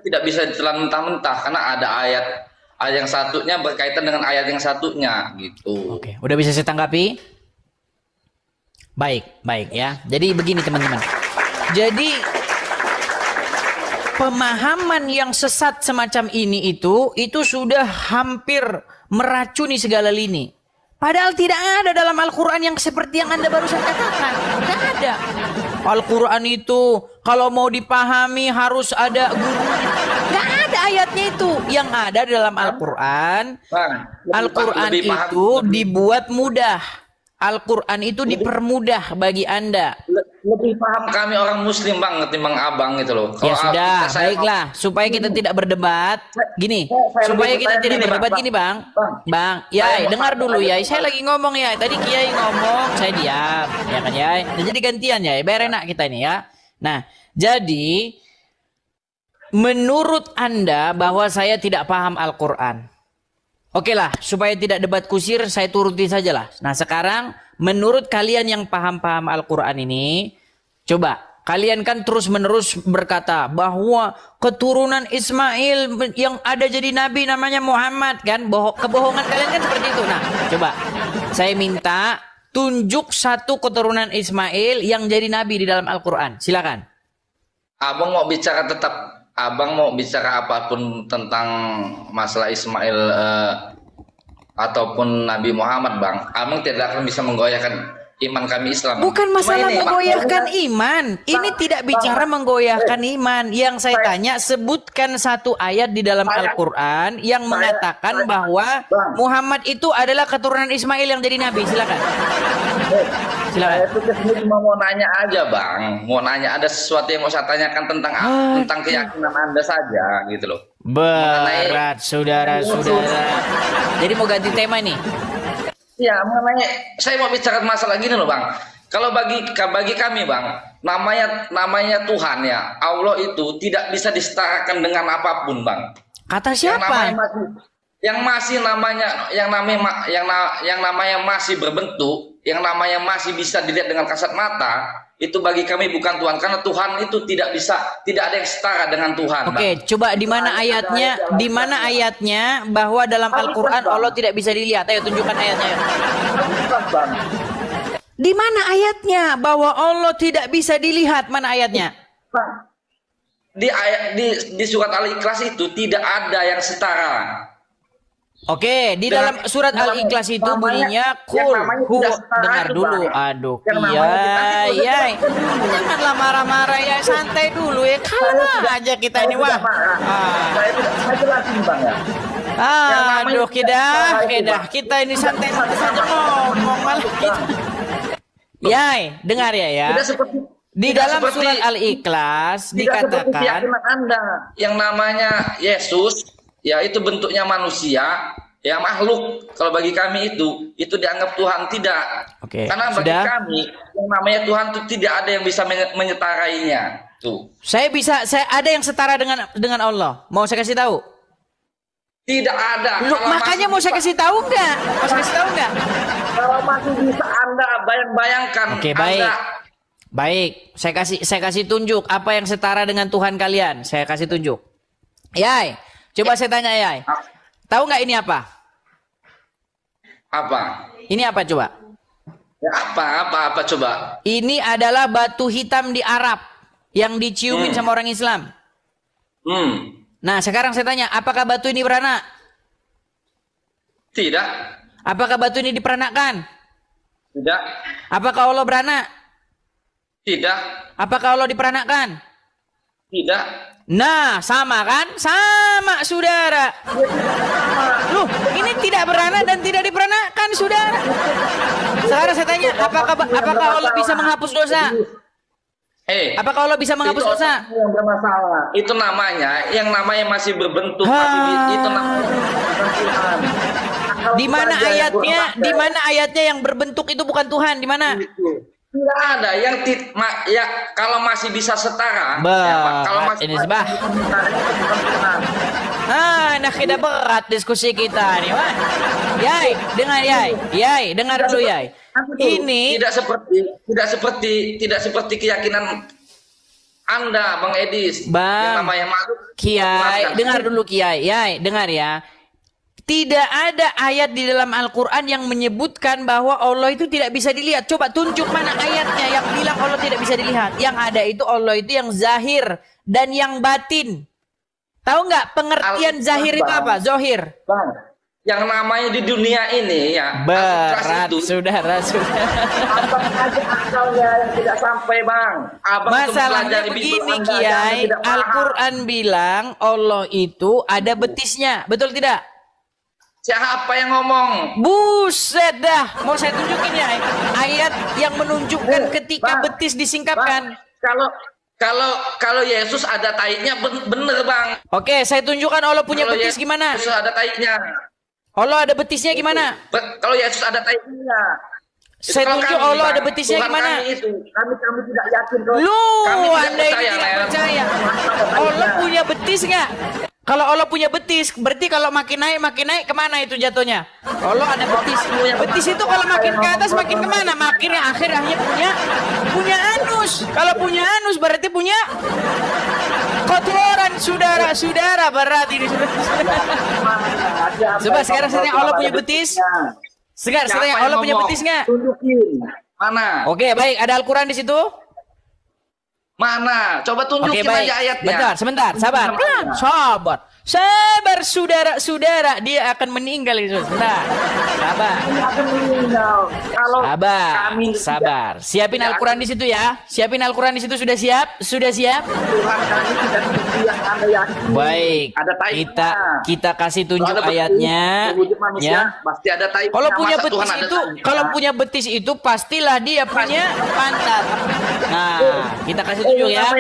tidak bisa ditelan mentah-mentah, karena ada ayat yang satunya berkaitan dengan ayat yang satunya gitu. Oke, udah bisa saya tanggapi? Baik ya. Jadi begini teman-teman. Jadi pemahaman yang sesat semacam ini itu sudah hampir meracuni segala lini. Padahal tidak ada dalam Al-Quran yang seperti yang Anda barusan katakan. Tidak ada. Al-Quran itu kalau mau dipahami harus ada gurunya. Nggak ada ayatnya itu. Yang ada dalam Al-Quran, Al-Quran itu dibuat mudah. Al-Quran itu dipermudah bagi Anda. Lebih paham kami orang Muslim Bang ketimbang Abang gitu loh. Ya sudah, baiklah. Supaya kita tidak berdebat, gini. Supaya kita tidak berdebat gini Bang. Bang, Yai, dengar dulu Yai. Saya lagi ngomong Yai. Tadi Kiai ngomong, saya diam. Ya kan Yai? Nah, jadi gantian Yai. Biar enak kita ini ya. Nah, jadi menurut Anda bahwa saya tidak paham Al-Quran. Oke lah, supaya tidak debat kusir, saya turuti sajalah. Nah sekarang, menurut kalian yang paham-paham Al-Quran ini, coba, kalian kan terus-menerus berkata bahwa keturunan Ismail yang ada jadi nabi namanya Muhammad kan, kebohongan kalian kan seperti itu. Nah, coba, saya minta tunjuk satu keturunan Ismail yang jadi nabi di dalam Al-Quran. Silakan. Abang mau bicara Abang mau bicara apapun tentang masalah Ismail ataupun Nabi Muhammad Bang, Abang tidak akan bisa menggoyahkan iman kami Islam. Bukan masalah menggoyahkan iman. Ini tidak bicara menggoyahkan iman. Yang saya tanya, sebutkan satu ayat di dalam Al-Quran yang mengatakan bahwa Muhammad itu adalah keturunan Ismail yang jadi nabi. Silakan. Saya itu cuma mau nanya aja Bang, mau nanya ada sesuatu yang mau saya tanyakan tentang keyakinan Anda saja gitu loh. Berat saudara-saudara. Jadi mau ganti tema nih? Ya, saya mau bicara masalah gini loh Bang. Kalau bagi kami Bang, namanya Tuhan ya, Allah itu tidak bisa disetarakan dengan apapun Bang. Kata siapa? Yang namanya masih berbentuk yang namanya masih bisa dilihat dengan kasat mata, itu bagi kami bukan Tuhan, karena Tuhan itu tidak ada yang setara dengan Tuhan. Oke, coba di mana ayatnya bahwa dalam Al-Qur'an Allah tidak bisa dilihat? Ayo tunjukkan ayatnya. Di mana ayatnya bahwa Allah tidak bisa dilihat? Mana ayatnya? Di surat Al-Ikhlas itu tidak ada yang setara. Oke, di dalam surat Al-Ikhlas itu bunyinya kul huwa. Dengar dulu. Aduh, iya. Janganlah marah-marah ya, santai dulu ya. Kalah aja kita ini wah. Aduh, kita ini santai-santai saja ngomong malah kita. Yai, dengar ya. Di dalam surat Al-Ikhlas dikatakan keyakinan Anda yang namanya Yesus, ya itu bentuknya manusia, ya makhluk. Kalau bagi kami itu dianggap Tuhan, tidak. Oke, karena bagi kami yang namanya Tuhan itu tidak ada yang bisa menyetarainya. Tuh. Saya ada yang setara dengan Allah. Mau saya kasih tahu? Tidak ada. Makanya mau saya kasih tahu nggak? Kalau masih bisa Anda bayangkan. Oke, baik. Baik, saya kasih tunjuk apa yang setara dengan Tuhan kalian. Saya kasih tunjuk. Yai, coba saya tanya Yai. Tahu nggak ini apa? Apa? Ini apa coba? Ya, apa coba? Ini adalah batu hitam di Arab yang diciumin sama orang Islam. Nah, sekarang saya tanya, apakah batu ini beranak? Tidak. Apakah batu ini diperanakkan? Tidak. Apakah Allah beranak? Tidak. Apakah Allah diperanakkan? Tidak. Nah, sama kan? Sama, saudara. Loh, ini tidak beranak dan tidak diperanakkan, saudara. Sekarang saya tanya, apakah Allah bisa menghapus dosa? Apakah Allah bisa menghapus dosa? Yang bermasalah. Itu yang namanya masih berbentuk, itu namanya Tuhan. Di mana ayatnya yang berbentuk itu bukan Tuhan? Di mana? Tidak ada yang kalau masih bisa setara. Kalau masih ini sebah. Nah kita berat diskusi kita nih, Wak. Yai, dengar Yai, dengar dulu Yai. Ini tidak seperti keyakinan Anda, Bang Edis. Yang namanya makhluk. Kiai, dengar dulu Kiai. Yai, dengar ya. Tidak ada ayat di dalam Al-Quran yang menyebutkan bahwa Allah itu tidak bisa dilihat. Coba tunjuk mana ayatnya yang bilang Allah tidak bisa dilihat. Yang ada itu Allah itu yang zahir dan yang batin. Tahu nggak pengertian zahir itu apa? Zohir. Bang, yang namanya di dunia ini ya. Berat, saudara. Abang aja akalnya yang tidak sampai, Bang. Masalahnya begini, Kiai. Al-Quran bilang Allah itu ada betisnya. Betul tidak? Siapa yang ngomong? Buset dah. Mau saya tunjukin ya ayat yang menunjukkan ketika betis disingkapkan. Kalau Yesus ada taiknya bener, Bang. Oke, saya tunjukkan Allah punya betis gimana. Yesus ada taiknya. Allah ada betisnya gimana? Kalau Yesus ada taiknya. Saya tunjuk Allah ada betisnya gimana? Kami tidak yakin. Anda ini tidak percaya. Allah punya betis nggak? Kalau Allah punya betis, berarti kalau makin naik kemana itu jatuhnya? Allah ada betis. Betis itu kalau makin ke atas makin kemana? Makin yang akhirnya punya anus. Kalau punya anus berarti punya kotoran, saudara-saudara, berat ini. Coba sekarang saya tanya Allah punya betis. Sekarang saya tanya Allah punya betis nggak? Tunjukin. Mana? Oke, baik. Ada Al-Quran di situ? Mana? Coba tunjukin aja ayatnya. Sebentar, sabar. Sabar, saudara-saudara, dia akan meninggal itu. Sebentar. Sabar. Siapin Al-Quran di situ ya. Siapin Al-Quran di situ, sudah siap? Sudah siap? Baik. Kita kasih tunjuk ayatnya. Ya. Pasti ada taib. Kalau punya betis itu pastilah dia punya pantat. Nah, kita kasih tunjuk ya.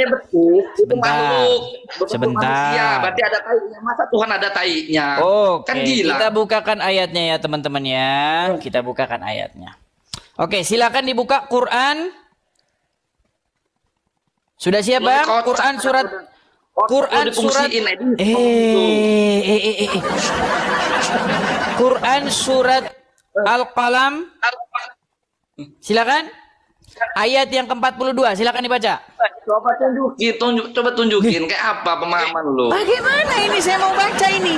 Sebentar. Berarti ada taibnya. Masa Tuhan ada taiknya? Oke, kan gila. kita bukakan ayatnya ya teman-teman ya. Kita bukakan ayatnya. Oke, silakan dibuka Quran. Sudah siap, Bang? Quran surat Quran surat Al-Qalam Silakan. Ayat yang ke-42, silakan dibaca. Coba tunjukin kayak apa pemahaman lu. Bagaimana ini saya mau baca ini?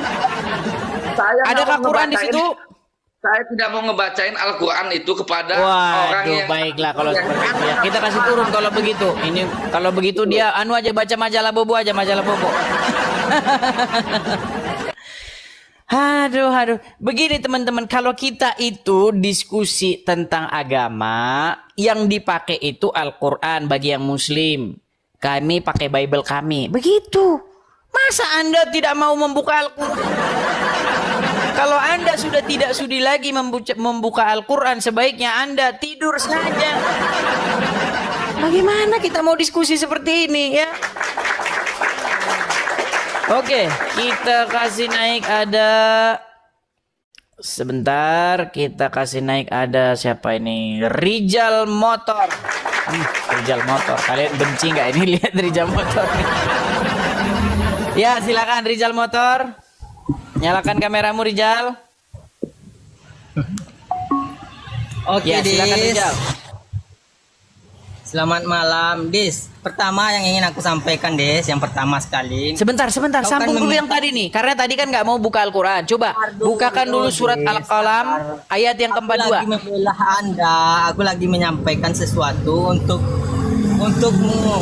Adakah Quran di situ? Saya tidak mau ngebacain Al-Quran itu kepada orang Waduh, yang baiklah kalau seperti itu ya. Kita kasih turun kalau begitu. Ini kalau begitu dia anu aja baca majalah Bobo aja, majalah Bobo. Aduh. Begini teman-teman, kalau kita itu diskusi tentang agama, yang dipakai itu Al-Quran bagi yang muslim. Kami pakai Bible kami. Begitu. Masa Anda tidak mau membuka Al-Quran? Kalau Anda sudah tidak sudi lagi membuka Al-Quran, sebaiknya Anda tidur saja. Bagaimana kita mau diskusi seperti ini ya? Oke, kita kasih naik ada... Sebentar, kita kasih naik ada siapa ini? Rijal Motor. Rijal Motor, kalian benci nggak ini lihat Rijal Motor? Ya, silakan Rijal Motor. Nyalakan kameramu Rijal. Oke, ya, silakan Dis. Rijal. Selamat malam, Dis. Pertama yang ingin aku sampaikan, Dis, yang pertama sekali. Sebentar, sambung dulu yang tadi nih. Karena tadi kan nggak mau buka Al-Quran. Coba bukakan dulu surat Al-Qalam ayat yang ke-42. Aku lagi membela Anda, aku lagi menyampaikan sesuatu untukmu,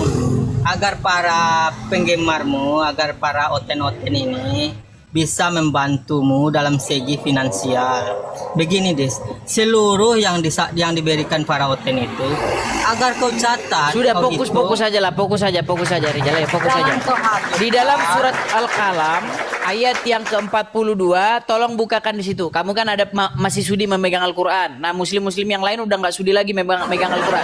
agar para penggemarmu, agar para oten-oten ini bisa membantumu dalam segi finansial. Begini, Des, seluruh yang diberikan para oten itu agar kau catat. Sudah fokus saja Rijal, ya fokus saja. Di dalam surat Al-Qalam ayat yang ke-42, tolong bukakan di situ. Kamu kan ada masih sudi memegang Al-Quran. Nah, muslim-muslim yang lain udah nggak sudi lagi memegang Al-Quran.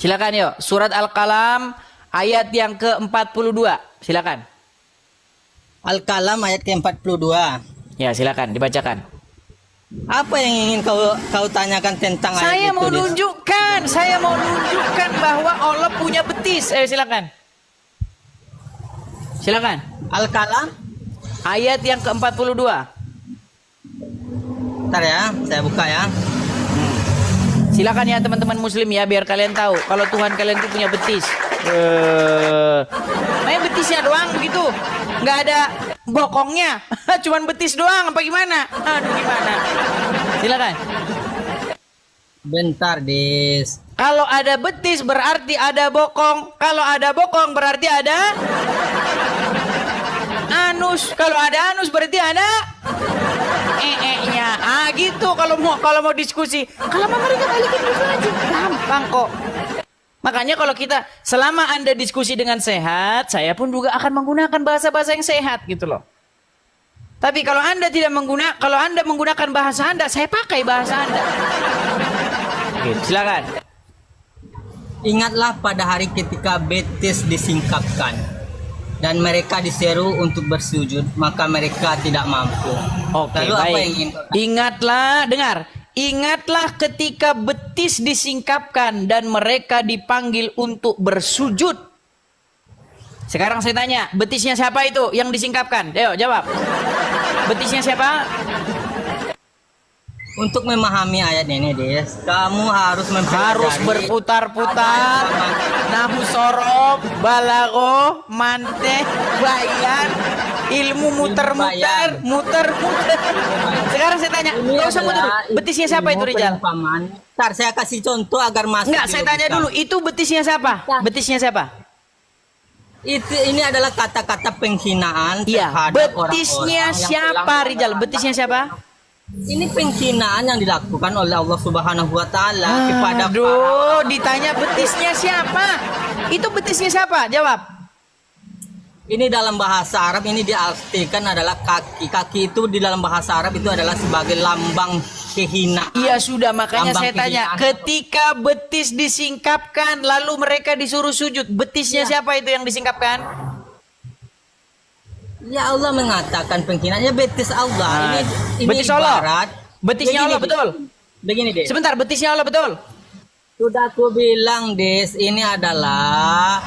Silakan yuk, surat Al-Qalam ayat yang ke-42. Silakan. Al-Qalam ayat ke-42. Ya, silakan dibacakan. Apa yang ingin kau tanyakan tentang ayat Saya itu? mau nunjukkan bahwa Allah punya betis. Silakan. Silakan. Al-Qalam ayat yang ke-42. Bentar ya, saya buka ya. Silakan ya teman-teman muslim ya, biar kalian tahu kalau Tuhan kalian itu punya betis. Betisnya doang begitu, nggak ada bokongnya, cuman betis doang apa gimana? Aduh, gimana? Silakan. Bentar, Des. Kalau ada betis berarti ada bokong. Kalau ada bokong berarti ada anus. Kalau ada anus berarti ada nya. Gitu kalau mau diskusi. Kalau mau mereka balikin gitu aja, gampang kok. Makanya kalau kita selama Anda diskusi dengan sehat, saya pun juga akan menggunakan bahasa-bahasa yang sehat gitu loh. Tapi kalau Anda kalau Anda menggunakan bahasa Anda, saya pakai bahasa Anda. Oke, silakan. Ingatlah pada hari ketika betis disingkapkan dan mereka diseru untuk bersujud, maka mereka tidak mampu. Oke, lalu baik. apa yang ingin Ingatlah ketika betis disingkapkan dan mereka dipanggil untuk bersujud. Sekarang saya tanya, betisnya siapa itu yang disingkapkan? Ayo jawab. Betisnya siapa? Untuk memahami ayat ini, Des, kamu harus berputar-putar, nahu sorob, balago, manteh, bayan, ilmu muter-muter. Sekarang saya tanya, nggak usah muter. Betisnya siapa itu, Rijal? Ntar saya kasih contoh agar masuk. Enggak, saya tanya dulu, itu betisnya siapa? Betisnya siapa? Ini adalah kata-kata penghinaan terhadap betisnya siapa, Rijal? Betisnya siapa? Ini penghinaan yang dilakukan oleh Allah Subhanahu wa taala kepada ditanya betisnya siapa? Itu betisnya siapa? Jawab. Ini dalam bahasa Arab ini diartikan adalah kaki. Kaki itu di dalam bahasa Arab itu adalah sebagai lambang kehinaan. Iya sudah, makanya saya tanya, ketika betis disingkapkan lalu mereka disuruh sujud, betisnya siapa itu yang disingkapkan? Ya Allah mengatakan penghinanya betis Allah. Ini betis Allah. Betisnya Allah, betul. Begini, Des. Sebentar, betisnya Allah, betul. Sudah aku bilang, Des, ini adalah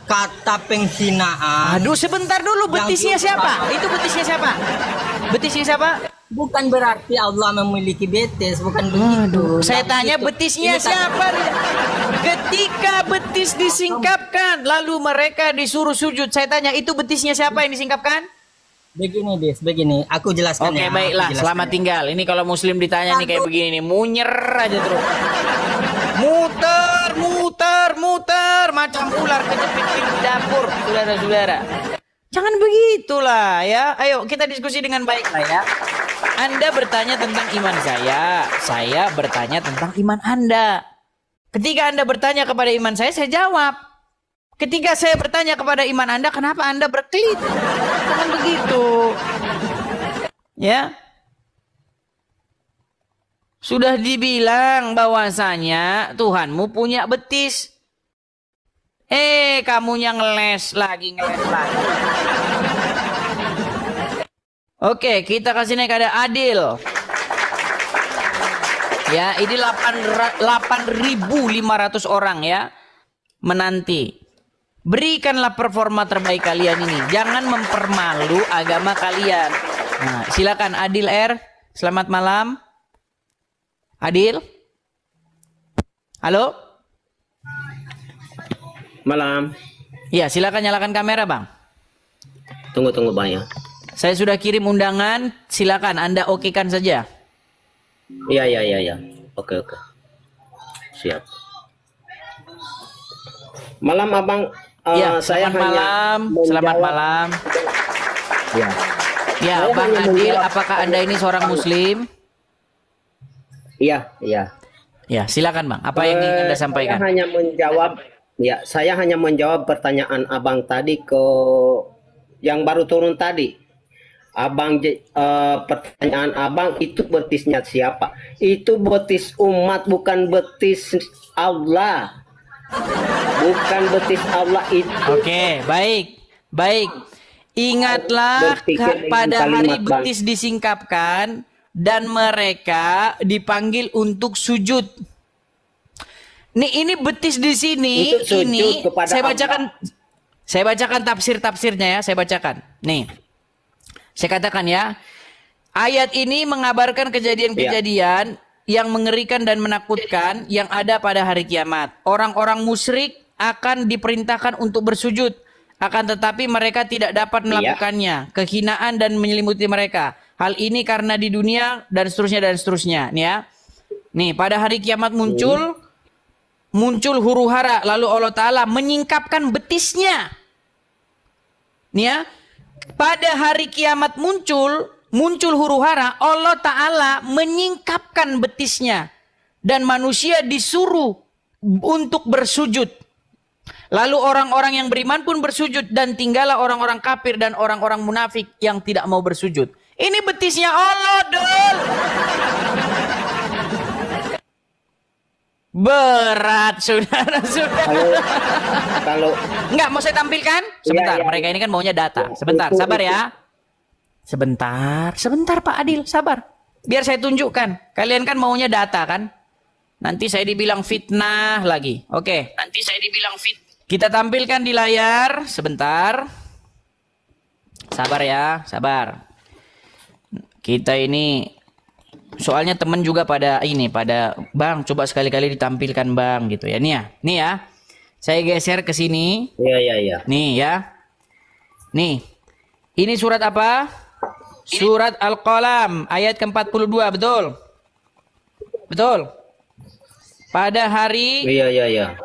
kata penghinaan. Aduh, sebentar dulu, betisnya siapa? Itu betisnya siapa? Betisnya siapa? bukan berarti Allah memiliki betis, bukan begitu. Saya Tapi tanya itu- betisnya ini kan- siapa? Ketika betis disingkapkan, lalu mereka disuruh sujud. Saya tanya, itu betisnya siapa yang disingkapkan? Begini, Des, begini. Aku jelaskan Oke, ya. baiklah. Aku jelaskan Selamat ya. tinggal. Ini kalau muslim ditanya nih kayak begini nih, munyer aja terus. Muter, muter, muter. Macam ular kejepit pintu dapur, saudara-saudara. Jangan begitulah ya. Ayo kita diskusi dengan baik lah ya. Anda bertanya tentang iman saya bertanya tentang iman Anda. Ketika Anda bertanya kepada iman saya jawab. Ketika saya bertanya kepada iman Anda, kenapa Anda berkelit? Jangan begitu. Ya. Sudah dibilang bahwasanya Tuhanmu punya betis. Kamunya ngeles lagi. Oke, kita kasih naik ada Adil. Ya, ini 8.500 orang ya menanti. Berikanlah performa terbaik kalian ini. Jangan mempermalu agama kalian. Nah, silakan Adil R. Selamat malam. Adil? Halo? Malam. Ya, silakan nyalakan kamera, Bang. Tunggu Bang ya. Saya sudah kirim undangan. Silakan Anda okekan saja. Iya. Oke. Siap. Malam Abang. Ya, Saya selamat malam. Selamat malam. Ya. Ya, Saya Bang hanya Adil, menjawab- apakah Anda ini seorang muslim? Iya. Ya, silakan Bang. Apa yang ingin Anda sampaikan? Saya hanya menjawab pertanyaan Abang tadi yang baru turun tadi. Pertanyaan Abang itu betisnya siapa? Itu betis umat, bukan betis Allah. Bukan betis Allah itu. Oke, baik. Ingatlah Berpikir dengan pada hari kalimat, Bang. betis disingkapkan dan mereka dipanggil untuk sujud. Ini betis di sini. Untuk sujud Ini kepada saya bacakan tafsir-tafsirnya ya. Saya bacakan. Nih, saya katakan ya. Ayat ini mengabarkan kejadian-kejadian yang mengerikan dan menakutkan yang ada pada hari kiamat. Orang-orang musyrik akan diperintahkan untuk bersujud, akan tetapi mereka tidak dapat melakukannya. Kehinaan dan menyelimuti mereka. Hal ini karena di dunia dan seterusnya. Nih ya. Nih, pada hari kiamat muncul huru hara, lalu Allah Ta'ala menyingkapkan betisnya. Nih ya. Pada hari kiamat muncul huru hara, Allah Ta'ala menyingkapkan betisnya. Dan manusia disuruh untuk bersujud. Lalu orang-orang yang beriman pun bersujud. Dan tinggallah orang-orang kafir dan orang-orang munafik yang tidak mau bersujud. Ini betisnya Allah, Dul. Berat, saudara-saudara. Kalau Enggak, mau saya tampilkan? Sebentar, Iya. mereka ini kan maunya data. Sebentar, sabar ya. Sebentar Pak Adil, sabar. Biar saya tunjukkan. Kalian kan maunya data kan? Nanti saya dibilang fitnah lagi. Oke. Nanti saya dibilang Kita tampilkan di layar. Sebentar. Sabar ya, sabar. Kita ini soalnya temen juga pada Bang, coba sekali-kali ditampilkan Bang gitu ya. Nih ya. Saya geser ke sini. Iya. Nih ya. Nih. Ini surat apa? Surat Al-Qalam ayat ke-42, betul? Betul. Pada hari Iya.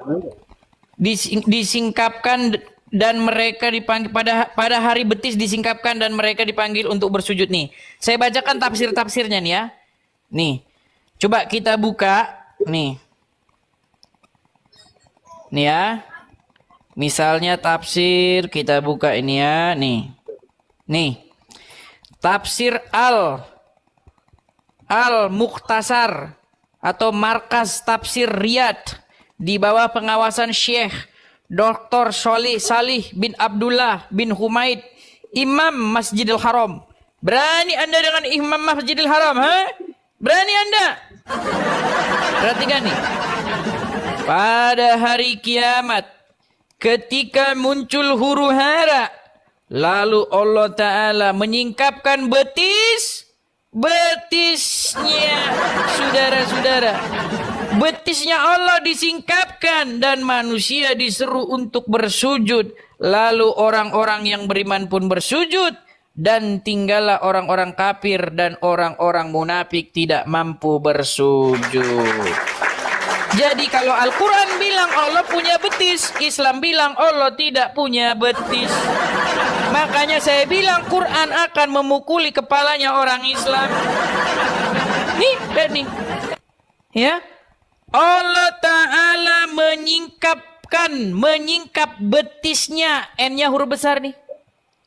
disingkapkan dan mereka dipanggil pada hari betis disingkapkan dan mereka dipanggil untuk bersujud nih. Saya bacakan tafsir-tafsirnya nih ya. Nih. Coba kita buka nih. Nih ya. Misalnya tafsir kita buka ini ya, nih. Nih. Tafsir Al-Mukhtasar atau Markas Tafsir Riyadh di bawah pengawasan Syekh Dr. Salih bin Abdullah bin Humaid, Imam Masjidil Haram. Berani Anda dengan Imam Masjidil Haram, ha? Berani Anda? Perhatikan nih. Pada hari kiamat, ketika muncul huru hara, lalu Allah Ta'ala menyingkapkan betis, betisnya, saudara-saudara. Betisnya Allah disingkapkan dan manusia disuruh untuk bersujud. Lalu orang-orang yang beriman pun bersujud. Dan tinggallah orang-orang kafir dan orang-orang munafik tidak mampu bersujud. Jadi kalau Al-Quran bilang Allah punya betis, Islam bilang Allah tidak punya betis. Makanya saya bilang Quran akan memukuli kepalanya orang Islam. Nih, lihat nih. Ya. Allah Ta'ala menyingkap betisnya. N-nya huruf besar nih.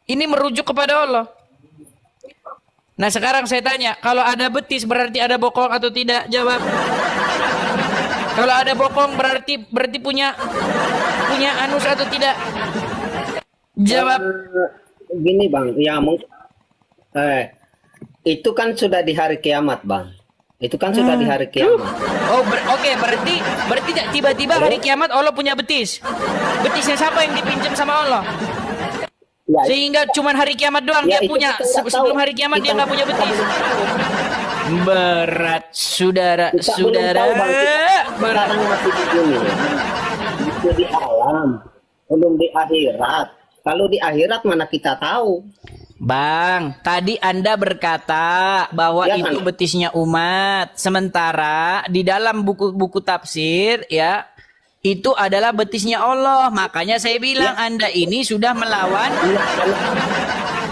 Ini merujuk kepada Allah. Nah sekarang saya tanya, kalau ada betis berarti ada bokong atau tidak? Jawab. Kalau ada bokong berarti punya anus atau tidak? Jawab. Gini Bang, ya itu kan sudah di hari kiamat Bang. Itu kan sudah di hari kiamat. Oh, oke, berarti tiba-tiba hari kiamat Allah punya betis. Betisnya siapa yang dipinjam sama Allah? Ya, sehingga cuman hari kiamat doang dia punya. Sebelum hari kiamat dia nggak punya betis. Berat, saudara-saudara. Berat. Masih di dunia, itu di alam, belum di akhirat. Kalau di akhirat mana kita tahu? Bang, tadi Anda berkata bahwa ya, itu betisnya umat. Sementara di dalam buku-buku tafsir ya, itu adalah betisnya Allah. Makanya saya bilang Anda ini sudah melawan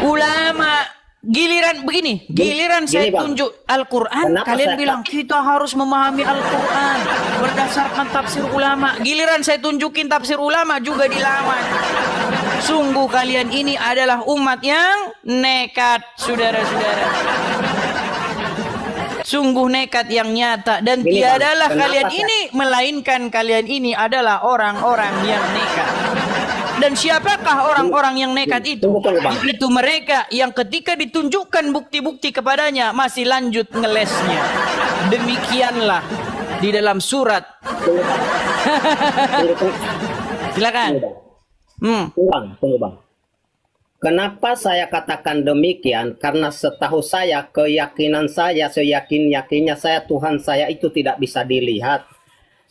ulama. Giliran begini, giliran saya tunjuk Al-Quran, kalian bilang kita harus memahami Al-Quran berdasarkan tafsir ulama. Giliran saya tunjukin tafsir ulama juga dilawan. Sungguh kalian ini adalah umat yang nekat, saudara-saudara. Sungguh nekat yang nyata. Dan tiadalah kalian ini, melainkan kalian ini adalah orang-orang yang nekat. Dan siapakah orang-orang yang nekat itu? Itu mereka yang ketika ditunjukkan bukti-bukti kepadanya masih lanjut ngelesnya. Demikianlah di dalam surat. Silakan. Tunggu bang. Kenapa saya katakan demikian? Karena setahu saya, keyakinan saya, seyakin-yakinnya saya, Tuhan saya itu tidak bisa dilihat.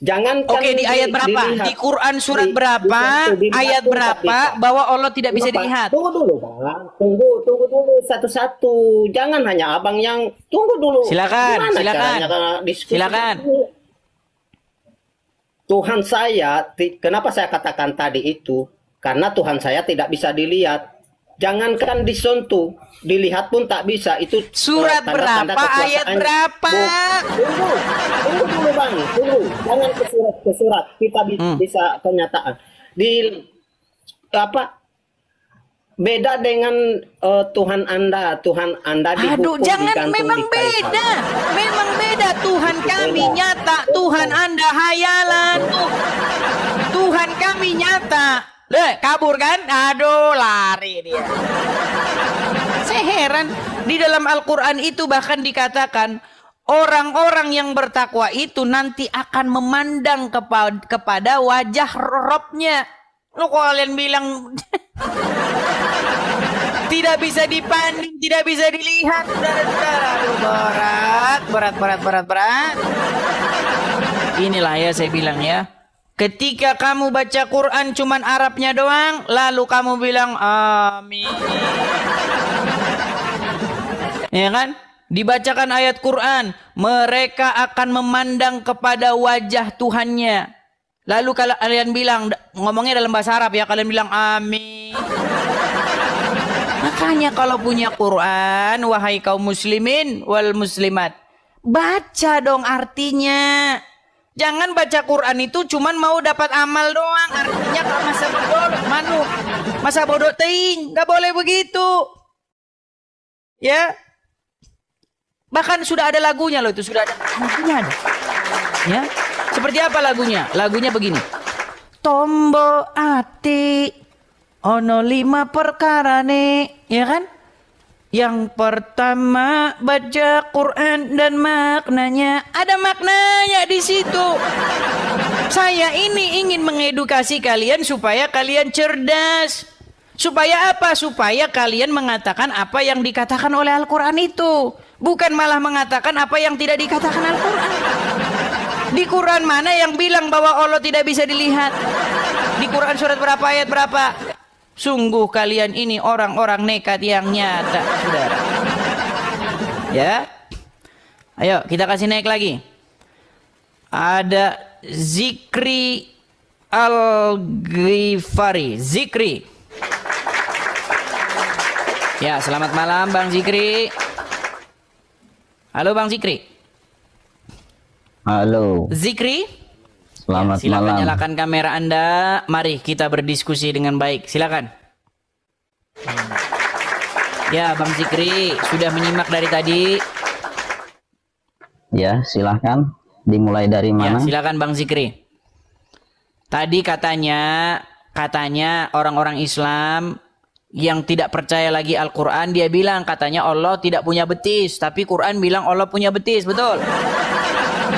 Jangan. Oke, di ayat berapa? Di Quran surat berapa? Ayat berapa bahwa Allah tidak bisa dilihat? Tunggu dulu, Bang. Tunggu dulu satu-satu. Jangan hanya abang yang tunggu dulu. Silakan. Silakan. Tuhan saya, kenapa saya katakan tadi itu? Karena Tuhan saya tidak bisa dilihat. Jangankan disentuh, dilihat pun tak bisa. Itu surat berapa? Ayat berapa? Tunggu dulu Bang, tunggu. Jangan ke surat. Kita bisa kenyataan. Di apa? Beda dengan Tuhan Anda dihukum, jangan, memang beda. Memang beda. Tuhan kami nyata, Tuhan Anda hayalan. Tuhan kami nyata. Kabur kan? Aduh, lari dia. Saya heran, di dalam Al-Quran itu bahkan dikatakan orang-orang yang bertakwa itu nanti akan memandang kepada wajah Robnya. Lo kok kalian bilang tidak bisa dipandang, tidak bisa dilihat, saudara-saudara. Berat. Inilah ya saya bilang ya. Ketika kamu baca Quran cuman Arabnya doang, lalu kamu bilang amin. Ya kan? Dibacakan ayat Quran, mereka akan memandang kepada wajah Tuhannya. Lalu kalau kalian bilang, ngomongnya dalam bahasa Arab ya, kalian bilang amin. Makanya kalau punya Quran, wahai kaum muslimin wal muslimat, baca dong artinya. Jangan baca Quran itu cuman mau dapat amal doang. Artinya masa bodoh teing. Gak boleh begitu. Ya. Bahkan sudah ada lagunya loh itu. Sudah ada lagunya. Ya. Seperti apa lagunya? Lagunya begini. Tombo ati ono 5 perkara nih. Ya kan? Yang pertama baca Quran dan maknanya. Ada maknanya di situ. Saya ini ingin mengedukasi kalian supaya kalian cerdas. Supaya apa? Supaya kalian mengatakan apa yang dikatakan oleh Al-Quran itu. bukan malah mengatakan apa yang tidak dikatakan Al-Quran. Di Quran mana yang bilang bahwa Allah tidak bisa dilihat? Di Quran surat berapa, ayat berapa? Sungguh kalian ini orang-orang nekat yang nyata, saudara. Ya, ayo kita kasih naik lagi. Ada Zikri Al-Ghifari. Zikri. Ya, selamat malam Bang Zikri. Halo Bang Zikri. Halo. Zikri. Selamat silakan malam. Nyalakan kamera Anda. Mari kita berdiskusi dengan baik. Silakan. Ya, Bang Zikri sudah menyimak dari tadi. Ya, silahkan. Dimulai dari mana? Ya, silakan Bang Zikri. Tadi katanya orang-orang Islam yang tidak percaya lagi Al-Quran, dia bilang katanya Allah tidak punya betis, tapi Quran bilang Allah punya betis, betul?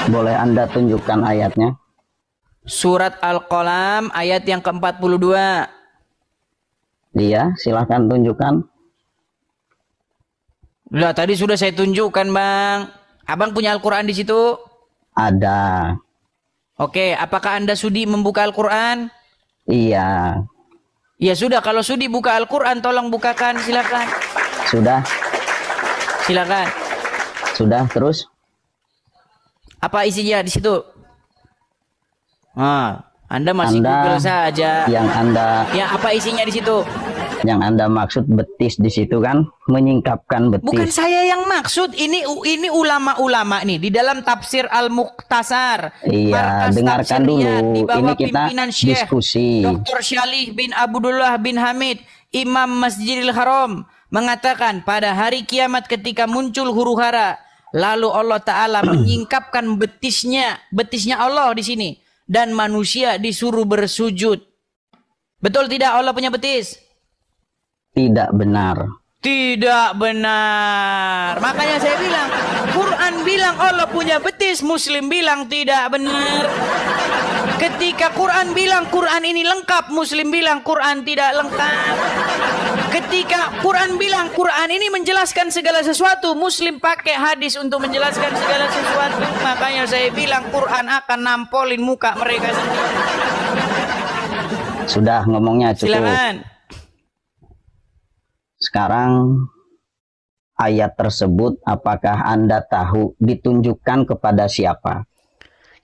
Boleh Anda tunjukkan ayatnya? Surat Al-Qalam ayat yang ke-42. Iya, silahkan tunjukkan. Lah, tadi sudah saya tunjukkan, Bang. Abang punya Al-Quran di situ? Ada. Oke, apakah Anda sudi membuka Al-Quran? Iya. Ya sudah, kalau sudi buka Al-Quran, tolong bukakan, silakan. Sudah. Silakan. Sudah, terus? Apa isinya di situ? Anda masih Google saja. Yang Anda. Ya, apa isinya di situ? Yang Anda maksud betis di situ kan, menyingkapkan betis. Bukan saya yang maksud, ini ulama-ulama nih di dalam tafsir Al-Mukhtasar. Iya, dengarkan dulu. Ini kita diskusi. Dr. Syalih bin Abdullah bin Hamid, Imam Masjidil Haram, mengatakan pada hari kiamat ketika muncul huru hara, lalu Allah Ta'ala menyingkapkan betisnya Allah di sini, dan manusia disuruh bersujud. Betul tidak Allah punya betis? Tidak benar. Tidak benar. Makanya saya bilang, Quran bilang Allah punya betis, Muslim bilang tidak benar. Ketika Quran bilang Quran ini lengkap, Muslim bilang Quran tidak lengkap. Ketika Quran bilang Quran ini menjelaskan segala sesuatu, Muslim pakai hadis untuk menjelaskan segala sesuatu. Makanya saya bilang Quran akan nampolin muka mereka sendiri. Sudah, ngomongnya cukup. Silakan. Sekarang ayat tersebut apakah Anda tahu ditunjukkan kepada siapa?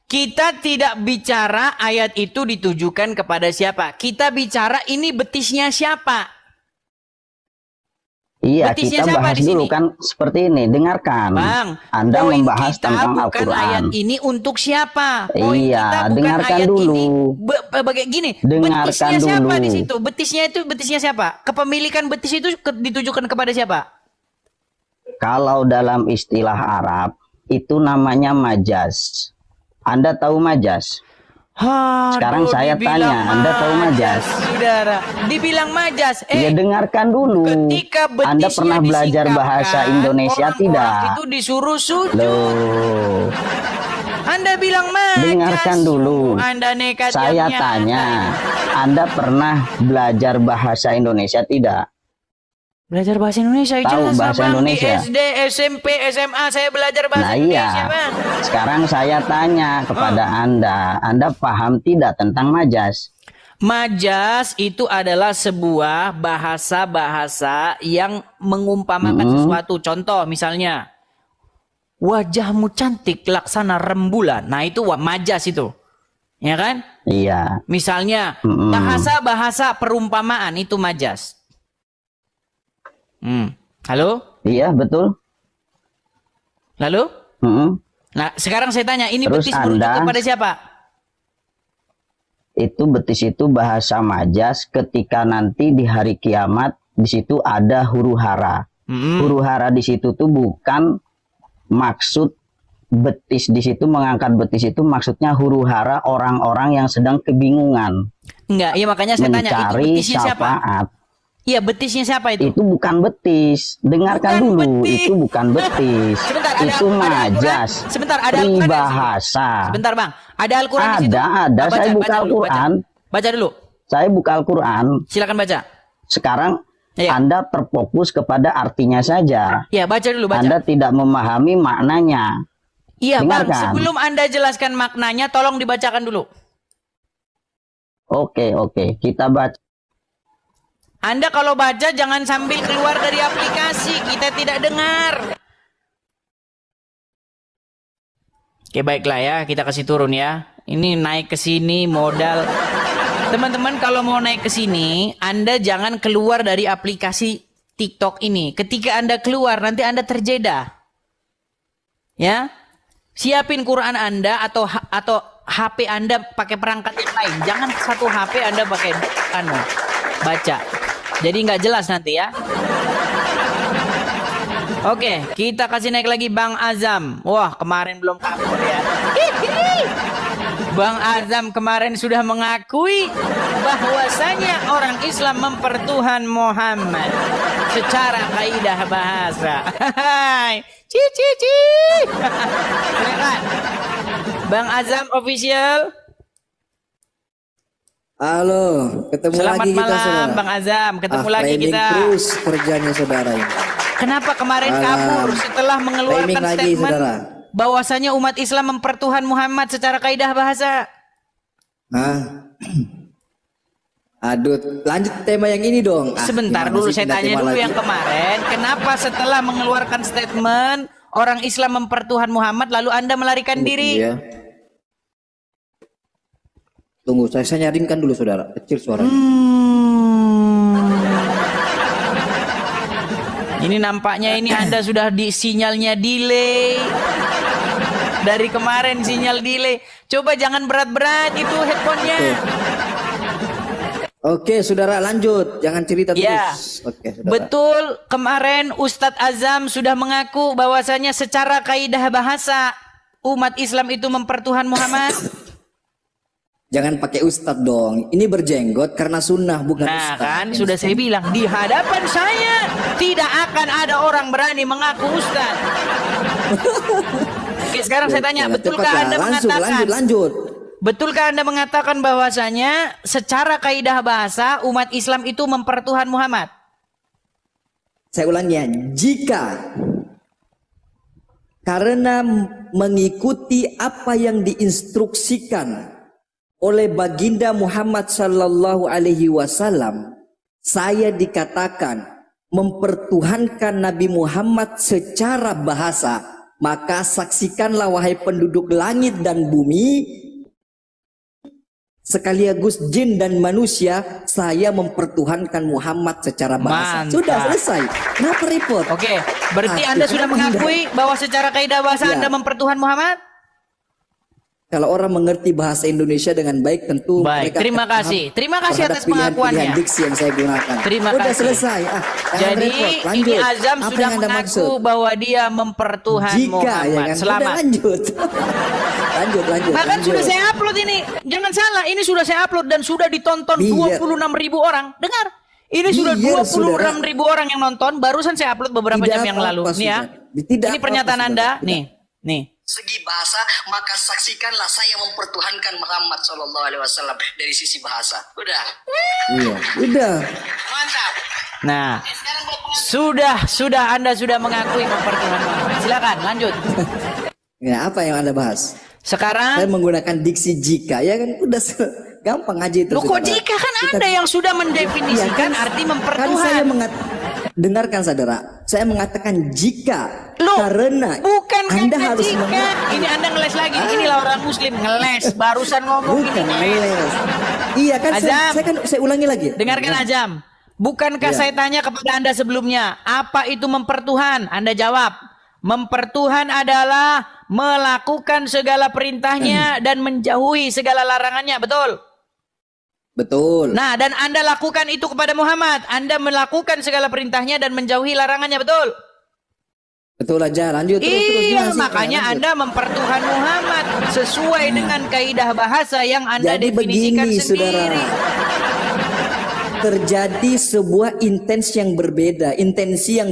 Kita tidak bicara ayat itu ditujukan kepada siapa. Kita bicara ini betisnya siapa. Iya, betisnya kita bahas dulu kan seperti ini. Dengarkan. Bang, Anda membahas kita tentang bukan Al-Quran. Ayat ini untuk siapa? Poin iya, kita bukan dengarkan ayat dulu. Gini, Dengarkan betisnya siapa dulu. di situ? Betisnya siapa? Kepemilikan betis itu ditujukan kepada siapa? Kalau dalam istilah Arab itu namanya majas. Anda tahu majas? Sekarang saya tanya, Anda tahu majas? Saudara, dibilang majas. Ya dengarkan dulu. Anda pernah belajar bahasa Indonesia tidak? Itu disuruh sujud. Loh. Anda bilang majas. Dengarkan dulu. Anda nekat. Saya tanya, Anda pernah belajar bahasa Indonesia tidak? Belajar bahasa Indonesia, tahu bahasa Indonesia? Di SD, SMP, SMA saya belajar bahasa Indonesia, Bang. Sekarang saya tanya kepada Anda paham tidak tentang majas? Majas itu adalah sebuah bahasa-bahasa yang mengumpamakan sesuatu. Contoh misalnya, wajahmu cantik laksana rembulan. Nah itu majas itu, ya kan? Iya. Misalnya bahasa-bahasa perumpamaan itu majas. Halo? Iya, betul. Lalu? Nah, sekarang saya tanya, ini terus betis merujuk kepada siapa? Itu betis itu bahasa majas ketika nanti di hari kiamat di situ ada huru hara. Huru hara di situ tuh bukan maksud betis di situ, mengangkat betis itu maksudnya huru hara orang-orang yang sedang kebingungan. Enggak, ya makanya saya tanya, itu betisnya siapa? Iya, betisnya siapa itu? Itu bukan betis. Dengarkan dulu, itu bukan betis. Sebentar, itu majas. Sebentar, ada bahasa. Sebentar, Bang. Ada Al-Quran di situ? Ada. Saya buka Al-Quran. Baca dulu. Saya buka Al-Quran. Silakan baca. Sekarang Anda terfokus kepada artinya saja. Ya, baca dulu, baca. Anda tidak memahami maknanya. Iya, Bang, Dengarkan. sebelum Anda jelaskan maknanya, tolong dibacakan dulu. Oke, kita baca. Anda kalau baca jangan sambil keluar dari aplikasi, kita tidak dengar. Oke, baiklah ya, kita kasih turun ya. Ini naik ke sini modal. Teman-teman kalau mau naik ke sini, Anda jangan keluar dari aplikasi TikTok ini. Ketika Anda keluar, nanti Anda terjeda. Ya. Siapin Quran Anda atau HP Anda pakai perangkat yang lain. Jangan satu HP Anda pakai baca. Jadi nggak jelas nanti ya. Oke, kita kasih naik lagi Bang Azam. Wah, kemarin belum kabur ya. Bang Azam kemarin sudah mengakui bahwasanya orang Islam mempertuhan Muhammad secara kaidah bahasa. Cici. Bang Azam official. Halo, ketemu Selamat lagi kita malam, saudara. Bang Azam, ketemu lagi framing kita. Terus kerjanya saudara ini. Kenapa kemarin kabur setelah mengeluarkan Framing lagi, statement saudara. bahwasanya umat Islam mempertuhan Muhammad secara kaidah bahasa? Hah? Aduh, lanjut tema yang ini dong. Sebentar dulu, saya tanya dulu yang kemarin. Kenapa setelah mengeluarkan statement orang Islam mempertuhan Muhammad lalu Anda melarikan diri? Iya. Tunggu, saya nyaringkan dulu saudara. Kecil suaranya. Ini nampaknya ini Anda sudah di sinyalnya delay. Dari kemarin sinyal delay. Coba jangan berat-berat itu headphone-nya. Oke, saudara lanjut. Jangan cerita Ya. terus. Oke, saudara. Betul, kemarin Ustadz Azam sudah mengaku bahwasanya secara kaidah bahasa umat Islam itu mempertuhan Muhammad. Jangan pakai ustadz dong. Ini berjenggot karena sunnah bukan Nah ustadz. kan sudah saya bilang di hadapan saya tidak akan ada orang berani mengaku ustadz. Oke, sekarang saya tanya, betulkah Anda mengatakan? Lanjut. Betulkah Anda mengatakan bahwasanya secara kaidah bahasa umat Islam itu mempertuhan Muhammad? Saya ulangnya, jika karena mengikuti apa yang diinstruksikan oleh baginda Muhammad sallallahu alaihi wasallam, saya dikatakan mempertuhankan Nabi Muhammad secara bahasa, maka saksikanlah wahai penduduk langit dan bumi sekaligus jin dan manusia, saya mempertuhankan Muhammad secara bahasa. Mantap. Sudah selesai. Kenapa repot? Oke, berarti Anda sudah mengakui bahwa secara kaidah bahasa Ya. Anda mempertuhan Muhammad? Kalau orang mengerti bahasa Indonesia dengan baik, tentu Baik, mereka terima akan kasih. paham Terima kasih terhadap atas pengakuannya. pilihan diksi yang saya gunakan. Terima Udah kasih. selesai. Jangan Jadi repot. ini Lanjut. Azam Apa sudah yang Anda mengaku maksud? bahwa dia mempertuhan Jika, Muhammad. ya kan? Selamat. Udah lanjut. lanjut. Bahkan lanjut. sudah saya upload ini. Jangan salah, ini sudah saya upload dan sudah ditonton Biar. 26.000 orang. Dengar. Ini sudah Biar, 26.000 orang yang nonton. Barusan saya upload beberapa Tidak jam yang lalu. apa-apa, Nih ya. saudara. Tidak Ini pernyataan apa-apa, Anda. Nih. Segi bahasa, maka saksikanlah saya mempertuhankan Muhammad Shallallahu Alaihi Wasallam dari sisi bahasa. Udah. Iya, udah. Mantap. Nah, sudah Anda sudah mengakui mempertuhan Muhammad. Silakan lanjut. Ya, apa yang Anda bahas? Sekarang saya menggunakan diksi jika, ya kan udah gampang aja itu. Loh kok saudara. jika kan Anda yang sudah mendefinisikan arti Kan saya mempertuhan. dengarkan saudara, saya mengatakan jika Loh, karena bukan Anda kata harus jika. Ini Anda ngeles lagi. Inilah orang Muslim ngeles. Barusan ngomong bukan ini ngeles. Iya kan Azam, saya ulangi lagi. dengarkan Azam. Bukankah Ya. saya tanya kepada Anda sebelumnya, apa itu mempertuhan? Anda jawab, mempertuhan adalah melakukan segala perintahnya dan menjauhi segala larangannya. Betul? Betul. Nah, dan Anda lakukan itu kepada Muhammad. Anda melakukan segala perintahnya dan menjauhi larangannya. Betul? Betul aja, lanjut terus. Iya, gimana sih? makanya Lanjut. Anda mempertuhan Muhammad sesuai dengan kaidah bahasa yang Anda Jadi definisikan begini, sendiri. saudara. Terjadi sebuah intensi yang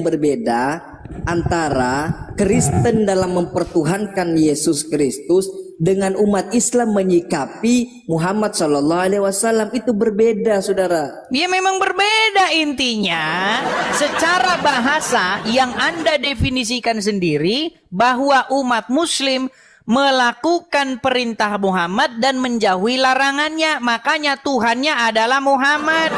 berbeda antara Kristen dalam mempertuhankan Yesus Kristus dengan umat Islam menyikapi Muhammad Shallallahu Alaihi Wasallam itu berbeda, saudara. Ya memang berbeda intinya. Secara bahasa yang Anda definisikan sendiri bahwa umat Muslim melakukan perintah Muhammad dan menjauhi larangannya, makanya Tuhannya adalah Muhammad.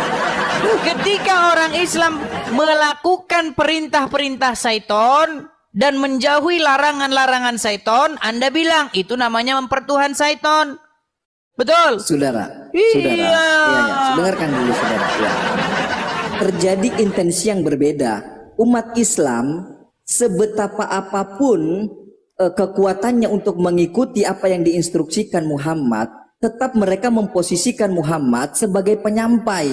Ketika orang Islam melakukan perintah-perintah syaitan dan menjauhi larangan-larangan syaitan, Anda bilang itu namanya mempertuhan syaitan. Betul? Saudara, iya. Saudara, iya. Dengarkan dulu, saudara. Ya. Terjadi intensi yang berbeda. Umat Islam sebetapa apapun kekuatannya untuk mengikuti apa yang diinstruksikan Muhammad, tetap mereka memposisikan Muhammad sebagai penyampai.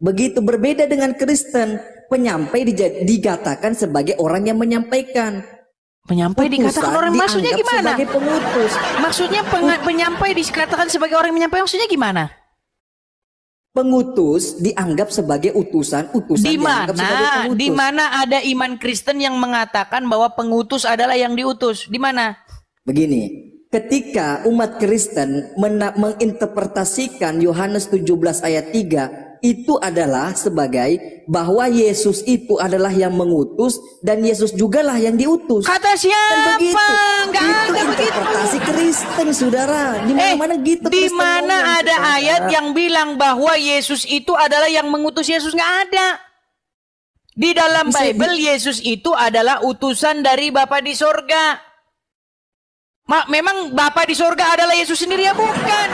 Begitu berbeda dengan Kristen, penyampai dikatakan sebagai orang yang menyampaikan. Penyampai dikatakan orang, maksudnya gimana? Sebagai pengutus. Maksudnya penyampai dikatakan sebagai orang yang menyampaikan, maksudnya gimana? Pengutus dianggap sebagai utusan Di mana ada iman Kristen yang mengatakan bahwa pengutus adalah yang diutus? Di mana? Begini, ketika umat Kristen menginterpretasikan Yohanes 17 ayat 3 itu adalah sebagai bahwa Yesus itu adalah yang mengutus dan Yesus jugalah yang diutus. Kata siapa? Enggak itu interpretasi Kristen, saudara. Di mana-mana gitu. Di mana ada ayat yang bilang bahwa Yesus itu adalah yang mengutus Yesus? Nggak ada. Di dalam Bible Yesus itu adalah utusan dari Bapa di sorga. Memang Bapa di sorga adalah Yesus sendiri ya? Bukan.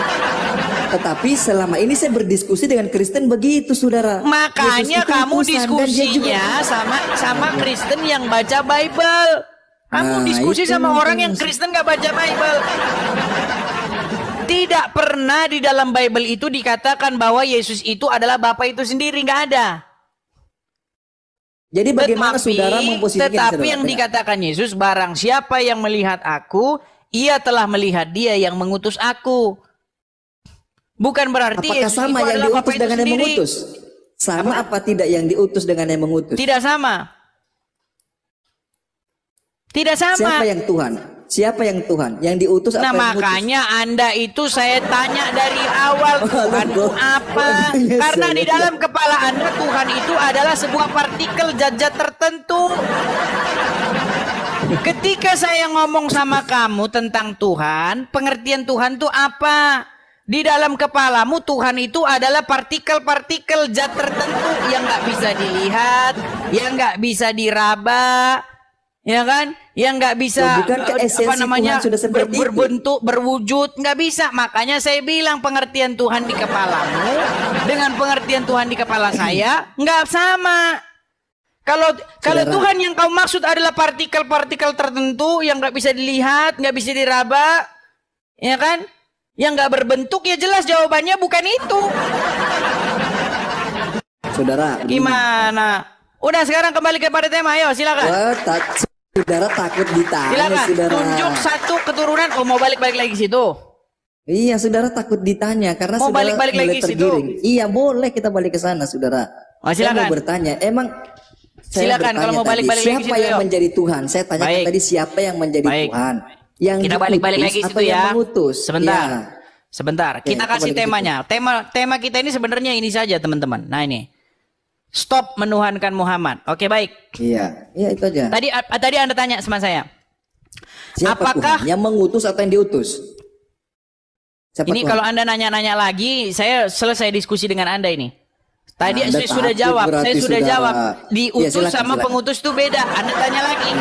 Tetapi selama ini saya berdiskusi dengan Kristen begitu, saudara. Makanya kamu diskusinya sama Kristen yang baca Bible. Kamu diskusi sama orang yang Kristen gak baca Bible. Tidak pernah di dalam Bible itu dikatakan bahwa Yesus itu adalah Bapa itu sendiri, nggak ada. Jadi bagaimana saudara memposisikan? Tetapi yang dikatakan Yesus, barang siapa yang melihat aku, ia telah melihat dia yang mengutus aku. Bukan berarti apakah Yesus sama itu yang diutus dengan yang mengutus? Sama apa tidak yang diutus dengan yang mengutus? Tidak sama. Tidak sama. Siapa yang Tuhan? Siapa yang Tuhan? Yang diutus apa yang mengutus? Makanya Anda itu saya tanya dari awal, Tuhan itu apa? Karena di dalam kepala Anda Tuhan itu adalah sebuah partikel zat-zat tertentu. Ketika saya ngomong sama kamu tentang Tuhan, pengertian Tuhan itu apa? Di dalam kepalamu Tuhan itu adalah partikel-partikel zat tertentu yang nggak bisa dilihat, yang nggak bisa diraba, ya kan? Yang nggak bisa berbentuk, berwujud, nggak bisa. Makanya saya bilang pengertian Tuhan di kepalamu dengan pengertian Tuhan di kepala saya nggak sama. Kalau Tuhan yang kau maksud adalah partikel-partikel tertentu yang nggak bisa dilihat, nggak bisa diraba, ya kan? Yang nggak berbentuk, ya jelas jawabannya bukan itu. Saudara, gimana? Udah, sekarang kembali kepada tema, ayo silakan. Saudara takut ditanya. Silakan, saudara. tunjuk satu keturunan. Oh, mau balik-balik lagi situ? Iya, saudara takut ditanya karena mau saudara balik-balik lagi situ? Iya, boleh kita balik ke sana, saudara. Oh, silakan. Saya mau bertanya, emang silakan kalau mau balik-balik lagi siapa yang menjadi Tuhan? Saya tanyakan tadi siapa yang menjadi Tuhan? Yang kita balik-balik lagi situ ya. Sebentar. Ya. Sebentar. Kita kasih temanya. Tema kita ini sebenarnya ini saja, teman-teman. Nah, ini. Stop menuhankan Muhammad. Oke, baik. Iya, itu aja. Tadi Anda tanya sama saya. Siapa apakah Tuhan? Yang mengutus atau yang diutus? Siapa ini Tuhan? Kalau Anda nanya-nanya lagi, saya selesai diskusi dengan Anda ini. Tadi saya sudah jawab, diutus sama pengutus itu beda. Anda tanya lagi,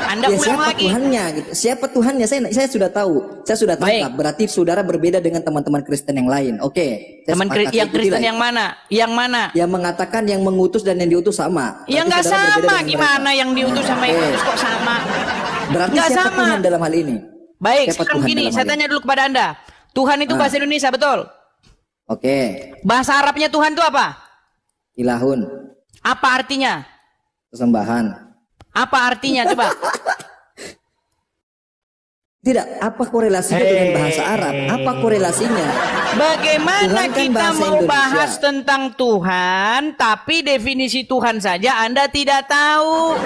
Anda ulang siapa lagi. Tuhannya? Gitu. Siapa Tuhannya? Saya sudah tahu, saya sudah tangkap. Berarti saudara berbeda dengan teman-teman Kristen yang lain. Oke. Teman yang Kristen yang mana? Yang mana? Yang mengatakan yang mengutus dan yang diutus sama. Yang nggak sama. Gimana yang diutus sama yang diutus kok sama? Berarti nggak siapa sama Tuhan dalam hal ini? Baik, sekarang gini, saya tanya dulu kepada Anda. Tuhan itu bahasa Indonesia, betul? Oke. Bahasa Arabnya Tuhan itu apa? Ilahun. Apa artinya? Kesembahan. Apa artinya coba? Tidak, apa korelasinya dengan bahasa Arab? Apa korelasinya? Bagaimana Tuhan kan kita bahasa mau Indonesia. bahas tentang Tuhan, tapi definisi Tuhan saja Anda tidak tahu.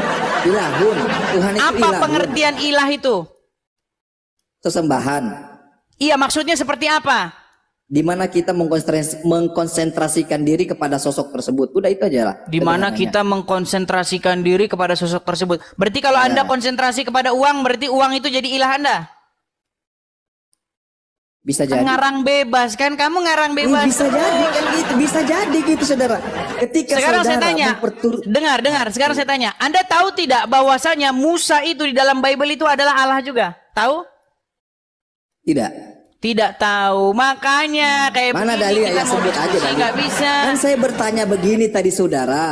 Ilahun. Tuhan itu Apa ilahun. pengertian ilah itu? Sesembahan. Iya, maksudnya seperti apa? Di mana kita mengkonsentrasikan diri kepada sosok tersebut. Udah itu aja lah. Di mana sederhananya. kita mengkonsentrasikan diri kepada sosok tersebut. Berarti kalau Anda konsentrasi kepada uang, berarti uang itu jadi ilah Anda? Bisa jadi. Ngarang bebas kan? Kamu ngarang bebas. Bisa jadi kan gitu. Bisa jadi gitu saudara. Ketika Sekarang saya saudara tanya, dengar. Sekarang saya tanya, Anda tahu tidak bahwasanya Musa itu di dalam Bible itu adalah Allah juga? Tahu? Tidak tahu. Makanya kayak mana begini dalil kita yang mau sebut aja diskusi dalil? nggak bisa. Kan saya bertanya begini tadi saudara.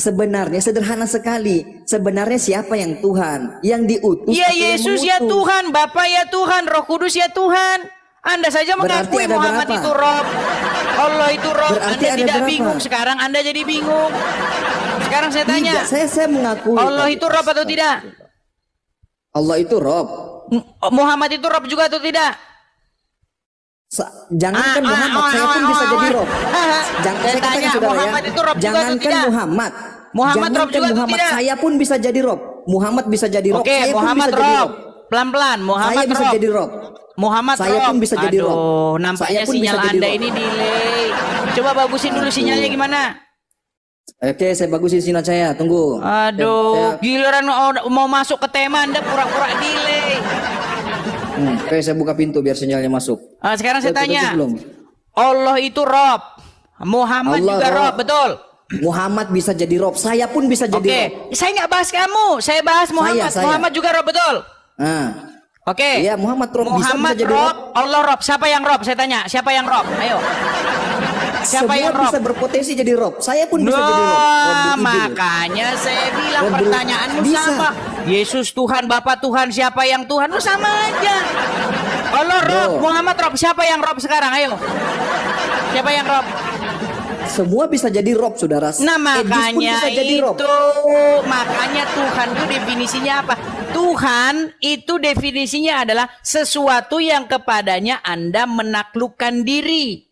Sebenarnya sederhana sekali. Sebenarnya siapa yang Tuhan? Yang diutus? Ya atau yang Yesus ya mengutus? Tuhan, Bapa ya Tuhan, Roh Kudus ya Tuhan. Anda saja Berarti mengakui ada Muhammad berapa? itu Rob, Allah itu Rob. Berarti Anda ada tidak berapa? bingung. Sekarang Anda jadi bingung. Sekarang saya tanya, Tidak, saya mengakui. Allah itu Rob atau tidak? Allah itu Rob. Muhammad itu Rob juga atau tidak? Jangankan Muhammad, saya pun bisa jadi Rob. Saya tanya, Muhammad itu Rob juga atau Jangankan tidak? Muhammad. Muhammad Rob Jangankan juga atau Muhammad, tidak? saya pun bisa jadi Rob. Muhammad bisa jadi Rob. Oke, saya pun Muhammad bisa jadi Rob. Pelan-pelan, Muhammad Saya bisa Rob. jadi Rob. Muhammad Saya Rob. pun bisa jadi Rob. Aduh, nampaknya Saya pun sinyal bisa jadi Anda Rob. ini delay. Coba bagusin dulu sinyalnya gimana? Oke, saya bagusin sinyal saya. Tunggu. Aduh, giliran mau masuk ke tema Anda pura-pura delay. Oke, saya buka pintu biar sinyalnya masuk. Sekarang saya Udah tutup tanya. belum? Allah itu Rob. Muhammad Allah juga Rob. Rob, betul? Muhammad bisa jadi Rob. Saya pun bisa jadi Rob. Saya nggak bahas kamu. Saya bahas Muhammad. Saya. Muhammad juga Rob, betul? Oke. Iya, Muhammad Rob bisa jadi Rob, Rob. Allah Rob. Siapa yang Rob? Saya tanya, siapa yang Rob? Ayo. Siapa Semua yang Rob? bisa berpotensi jadi Rob. Saya pun bisa jadi Rob. Makanya saya bilang pertanyaanmu Bisa. sama. Yesus Tuhan, Bapa Tuhan, siapa yang Tuhan? Lu sama aja. Allah Rob, Muhammad Rob. Siapa yang Rob sekarang? Ayo. Siapa yang Rob? Semua bisa jadi Rob, saudara. Nah, Edis pun makanya bisa jadi Rob. itu, makanya Tuhan itu definisinya apa? Tuhan itu definisinya adalah sesuatu yang kepadanya Anda menaklukkan diri.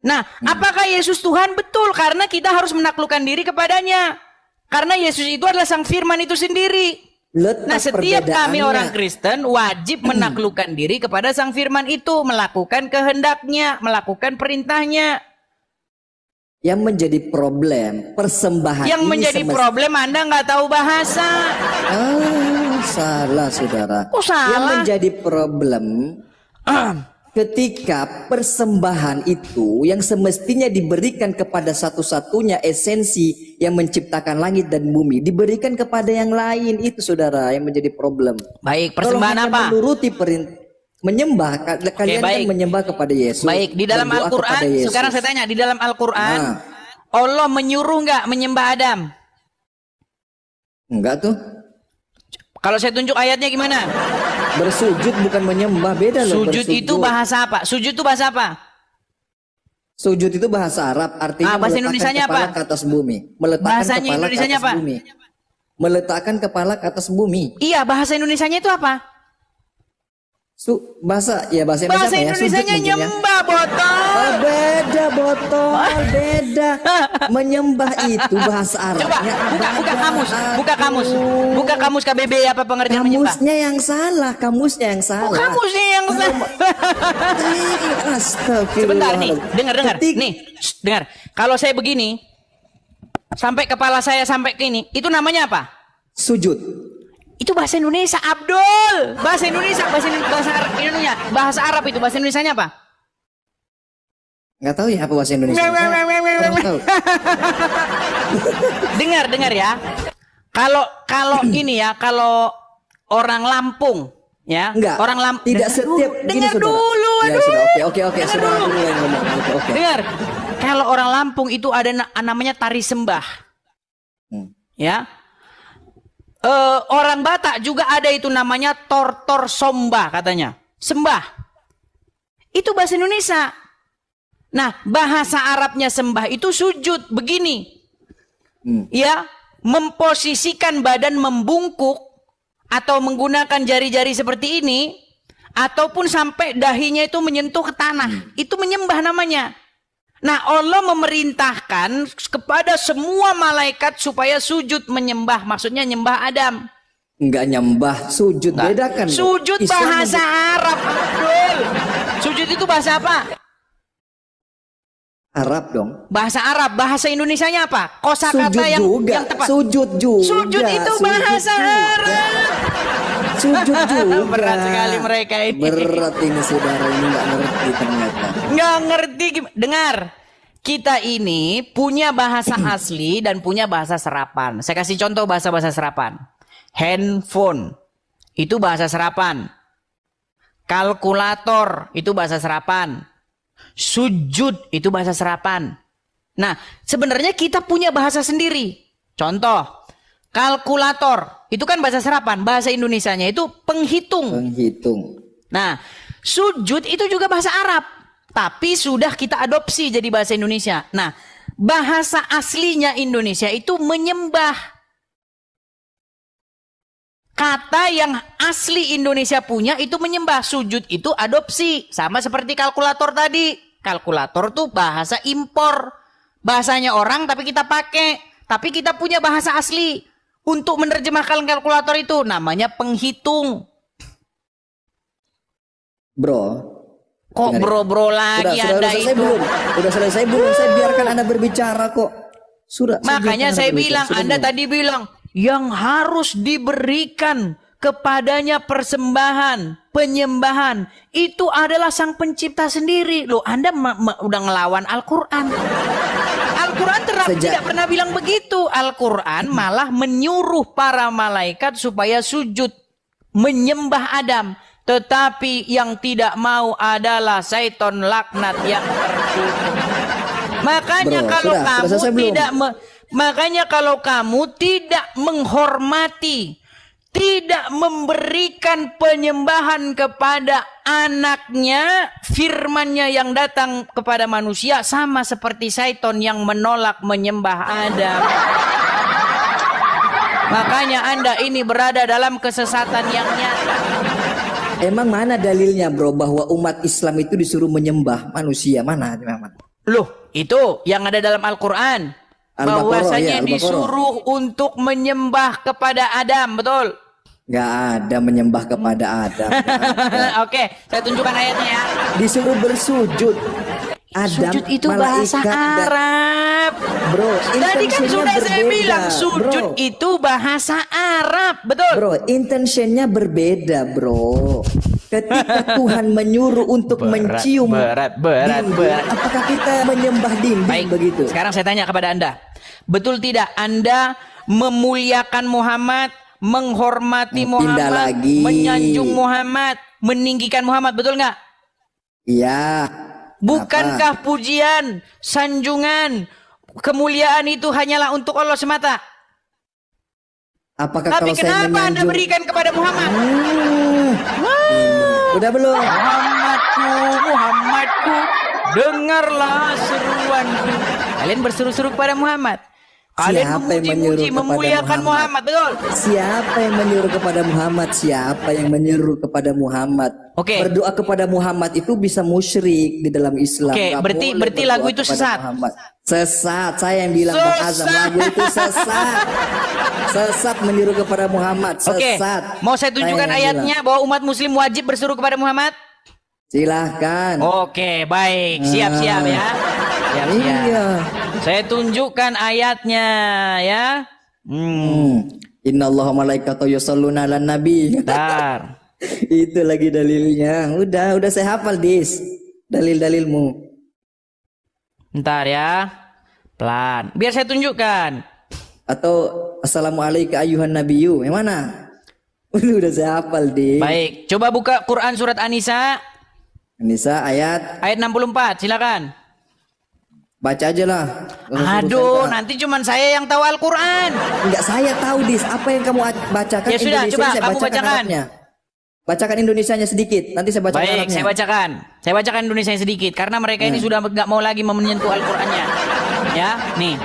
Nah, apakah Yesus Tuhan? Betul, karena kita harus menaklukkan diri kepadanya. Karena Yesus itu adalah Sang Firman itu sendiri. Nah, setiap kami orang Kristen wajib menaklukkan diri kepada Sang Firman itu, melakukan kehendaknya, melakukan perintahnya. Yang menjadi problem persembahan Yang ini menjadi problem Anda nggak tahu bahasa. Salah, saudara. Oh, salah? Yang menjadi problem ketika persembahan itu yang semestinya diberikan kepada satu-satunya esensi yang menciptakan langit dan bumi diberikan kepada yang lain, itu saudara yang menjadi problem. Baik, persembahan Kalau hanya apa? menuruti menyembah, kalian baik. kan menyembah kepada Yesus. Baik, di dalam berdoa Al-Quran, kepada Yesus. sekarang saya tanya, di dalam Al-Quran, Allah menyuruh nggak menyembah Adam? Enggak tuh. Kalau saya tunjuk ayatnya gimana? Bersujud bukan menyembah, beda loh. Sujud itu bahasa apa? Sujud itu bahasa apa? Sujud itu bahasa Arab, artinya bahasa meletakkan Indonesianya kepala apa? ke atas bumi. Meletakkan Bahasanya kepala Indonesianya ke atas apa? bumi. Meletakkan kepala ke atas bumi. Iya, bahasa Indonesianya itu apa? Bahasa Indonesia Bahasa apa ya? Indonesianya Sujud mungkin ya? nyembah, botol. Beda botol, beda. Menyembah itu bahasa Arabnya. Buka kamus. Buka kamus KBB apa pengertian menyembah? Kamusnya yang salah, kamusnya yang salah. Kamusnya yang salah. Sebentar nih, dengar. Nih, dengar. Kalau saya begini, sampai kepala saya sampai ke ini, itu namanya apa? Sujud. Itu bahasa Indonesia, Abdul. Bahasa Indonesia, bahasa Arab itu bahasa Indonesianya apa? Nggak tahu ya apa bahasa Indonesia. Kurang tahu. Dengar ya. Kalau ini ya, kalau orang Lampung ya, Enggak. orang Lampung. Tidak setiap Dengar saudara. dulu, Ya, aduh. sudah, oke. Dengar Sudah dulu. dulu yang ngomong. Oke. Dengar. Kalau orang Lampung itu ada namanya tari sembah. Ya. Orang Batak juga ada itu namanya tortor somba katanya. Sembah. Itu bahasa Indonesia. Nah, bahasa Arabnya sembah itu sujud begini. Ya, memposisikan badan membungkuk atau menggunakan jari-jari seperti ini, ataupun sampai dahinya itu menyentuh ke tanah. Itu menyembah namanya. Nah, Allah memerintahkan kepada semua malaikat supaya sujud menyembah. Maksudnya nyembah Adam. Enggak nyembah, sujud. Bedakan. Sujud bahasa Arab, Abdul. Sujud itu bahasa apa? Arab dong. Bahasa Arab. Bahasa Indonesianya apa? Kosakata yang tepat. Sujud juga. Sujud itu bahasa Arab. Sujud juga. Berat sekali mereka ini. Berat ini saudara, ini nggak ngerti ternyata. Nggak ngerti. Dengar, kita ini punya bahasa asli dan punya bahasa serapan. Saya kasih contoh bahasa-bahasa serapan. Handphone itu bahasa serapan. Kalkulator itu bahasa serapan. Sujud itu bahasa serapan. Nah, sebenarnya kita punya bahasa sendiri. Contoh, kalkulator itu kan bahasa serapan. Bahasa Indonesianya itu penghitung. Penghitung. Nah, sujud itu juga bahasa Arab. Tapi sudah kita adopsi jadi bahasa Indonesia. Nah, bahasa aslinya Indonesia itu menyembah. Kata yang asli Indonesia punya itu menyembah. Sujud itu adopsi. Sama seperti kalkulator tadi. Kalkulator tuh bahasa impor. Bahasanya orang tapi kita pakai. Tapi kita punya bahasa asli. Untuk menerjemahkan kalkulator itu namanya penghitung. Bro. Kok bro-bro lagi Anda itu? Udah selesai belum? Saya biarkan Anda berbicara kok. Sudah. Makanya saya bilang, Anda tadi bilang, yang harus diberikan kepadanya persembahan, penyembahan, itu adalah Sang Pencipta sendiri. Loh, Anda udah ngelawan Al-Quran. Al-Quran tidak pernah bilang begitu. Al-Quran malah menyuruh para malaikat supaya sujud, menyembah Adam. Tetapi yang tidak mau adalah syaitan laknat yang terkutuk. Makanya kalau kamu tidak menghormati, tidak memberikan penyembahan kepada anaknya, firmannya yang datang kepada manusia, sama seperti syaitan yang menolak menyembah Adam. Makanya Anda ini berada dalam kesesatan yang nyata. Emang mana dalilnya bro bahwa umat Islam itu disuruh menyembah manusia? Mana? Loh, itu yang ada dalam Al-Quran. Bahwasanya disuruh untuk menyembah kepada Adam, betul? Gak ada menyembah kepada Adam. Oke, saya tunjukkan ayatnya ya. Disuruh bersujud. Adam, sujud itu bahasa Arab. Bro, tadi kan sudah saya bilang sujud itu bahasa Arab, betul? Bro, intentionnya berbeda, bro. Ketika Tuhan menyuruh untuk mencium dinding, apakah kita menyembah dinding begitu? Sekarang saya tanya kepada Anda, betul tidak Anda memuliakan Muhammad, menghormati Muhammad, menyanjung Muhammad, meninggikan Muhammad, betul nggak? Iya. Bukankah pujian, sanjungan, kemuliaan itu hanyalah untuk Allah semata? Apakah tapi kenapa Anda berikan kepada Muhammad? Udah belum? Muhammadku, dengarlah seruanku. Kalian berseru-seru kepada Muhammad. Kalian memuliakan Muhammad, betul? Siapa yang menyuruh kepada Muhammad? Siapa yang menyuruh kepada Muhammad? Berdoa kepada Muhammad itu bisa musyrik di dalam Islam. Berarti lagu itu sesat. Sesat, saya yang bilang Bang Azam, lagu itu sesat. Sesat menyuruh kepada Muhammad, sesat. Mau saya tunjukkan ayatnya bahwa umat muslim wajib berseru kepada Muhammad? Silahkan. Oke, baik. Siap-siap ya. Siap-siap. Iya. Saya tunjukkan ayatnya ya. Innallaha malaikatahu yusholluna 'alan nabi. Bentar. Itu lagi dalilnya. Udah saya hafal, Dis. Dalil-dalilmu. Bentar ya. Pelan. Biar saya tunjukkan. Atau assalamualaikum ayuhan nabiyyu. Yang mana? Udah saya hafal, Dis. Baik, coba buka Quran surat An-Nisa. An-Nisa ayat 64, silakan. Baca aja lah. Aduh, nanti cuman saya yang tahu Al-Quran. Enggak, saya tahu, Dis. Apa yang kamu bacakan? Ya sudah, coba kamu bacakan. Bacakan Indonesianya sedikit. Nanti saya bacakan Arabnya. Baik, saya bacakan. Saya bacakan Indonesianya sedikit. Karena mereka ini sudah nggak mau lagi menyentuh Al-Qurannya. Ya, nih.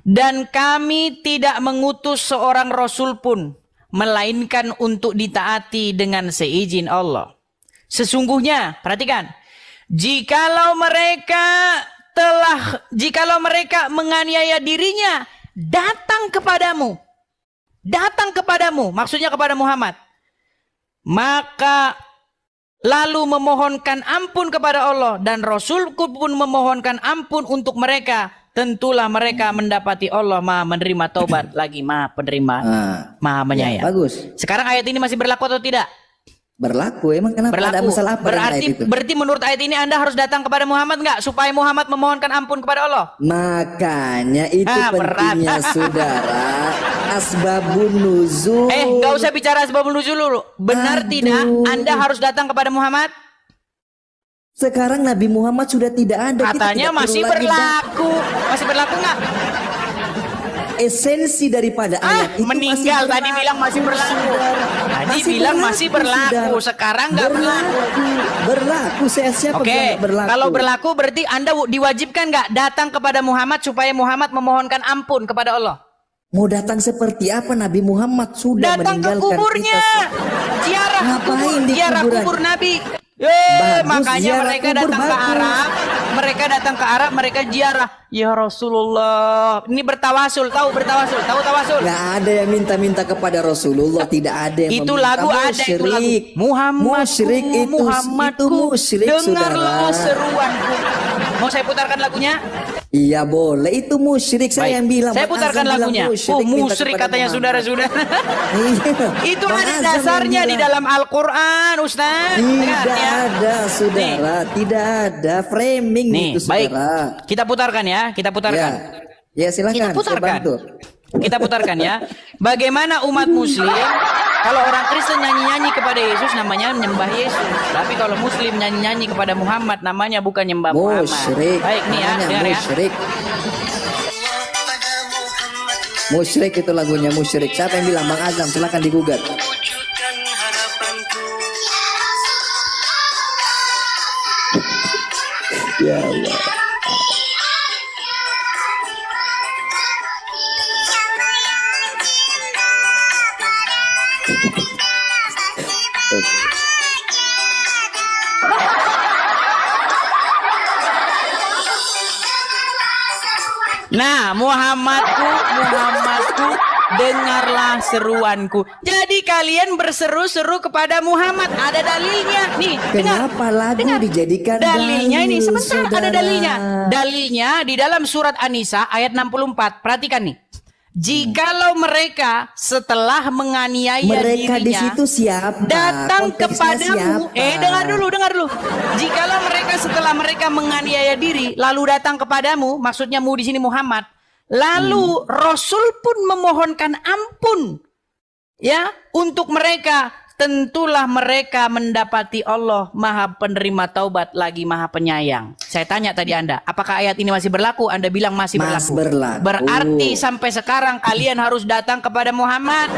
Dan kami tidak mengutus seorang Rasul pun, melainkan untuk ditaati dengan seizin Allah. Sesungguhnya, perhatikan, jikalau mereka menganiaya dirinya, datang kepadamu, maksudnya kepada Muhammad, maka lalu memohonkan ampun kepada Allah dan Rasulku pun memohonkan ampun untuk mereka, tentulah mereka mendapati Allah Maha menerima taubat lagi Maha penerima, Maha menyayang. Ya, bagus. Sekarang ayat ini masih berlaku atau tidak? Berlaku. Emang kenapa ada masalah apa dengan ayat itu? Berarti menurut ayat ini Anda harus datang kepada Muhammad nggak supaya Muhammad memohonkan ampun kepada Allah? Makanya itu pentingnya saudara asbabun nuzul. Nggak usah bicara asbabun nuzul dulu. Benar tidak Anda harus datang kepada Muhammad? Sekarang Nabi Muhammad sudah tidak ada. Katanya masih berlaku. Masih berlaku nggak? Esensi daripada ayat itu meninggal tadi bilang masih berlaku. Tadi bilang masih berlaku, sekarang nggak berlaku. Berlaku, saya siapa bilang berlaku? Kalau berlaku berarti Anda diwajibkan nggak datang kepada Muhammad supaya Muhammad memohonkan ampun kepada Allah? Mau datang seperti apa? Nabi Muhammad sudah datang meninggalkan ke kuburnya. Ziarah kubur Nabi. Makanya mereka datang ke Arab, mereka ziarah. Ya Rasulullah, ini bertawasul, tahu tawasul? Gak ada yang minta-minta kepada Rasulullah, tidak ada yang itu lagu ada, itu lagu Muhammadku, dengarlah seruanku. Mau saya putarkan lagunya? Iya boleh, itu musyrik. Saya yang bilang. Saya putarkan lagunya. Musyrik katanya saudara-saudara. Itu ada dasarnya di dalam Al-Quran, Ustaz. Tidak ada, saudara. Tidak ada framing itu, saudara. Baik, kita putarkan ya. Kita putarkan. Ya silakan. Kita putarkan ya. Bagaimana umat Muslim, kalau orang Kristen nyanyi-nyanyi kepada Yesus namanya menyembah Yesus. Tapi kalau Muslim nyanyi-nyanyi kepada Muhammad namanya bukan nyembah Muhammad. Baik nih ya, dengar ya. Musyrik itu lagunya musyrik. Siapa yang bilang? Bang Azam, silakan digugat. Ya Allah. Nah, Muhammadku, dengarlah seruanku. Jadi kalian berseru-seru kepada Muhammad. Ada dalilnya. Nih, kenapa lagu dijadikan dalilnya dalil, ini? Sebentar, saudara. ada dalilnya. Dalilnya di dalam surat An-Nisa ayat 64. Perhatikan nih. Jikalau mereka setelah menganiaya mereka dirinya, di situ siapa? Datang kepadamu. Dengar dulu. Jikalau mereka setelah mereka menganiaya diri lalu datang kepadamu, maksudnya di sini Muhammad, lalu Rasul pun memohonkan ampun ya untuk mereka, tentulah mereka mendapati Allah Maha penerima taubat lagi Maha penyayang. Saya tanya tadi Anda, apakah ayat ini masih berlaku? Anda bilang masih berlaku. Berarti sampai sekarang kalian harus datang kepada Muhammad.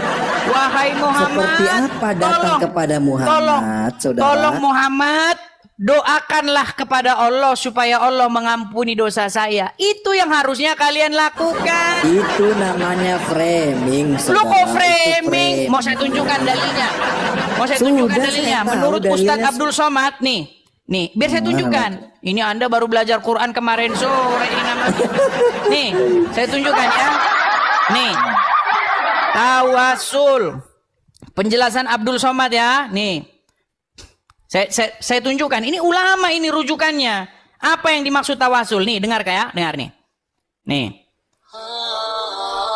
Wahai Muhammad, seperti apa datang kepada Muhammad, saudara? Tolong Muhammad, doakanlah kepada Allah supaya Allah mengampuni dosa saya. Itu yang harusnya kalian lakukan. Itu namanya framing, saudara. Lu kok framing? Mau saya tunjukkan dalilnya. Menurut Ustadz Abdul Somad nih. Nih, biar saya tunjukkan. Ini Anda baru belajar Quran kemarin sore ini namanya. Nih, saya tunjukkan ya. Nih. Tawasul. Penjelasan Abdul Somad ya. Nih. Saya tunjukkan. Ini ulama ini rujukannya. Apa yang dimaksud tawasul? Nih, dengar kayak, dengar nih. Nih.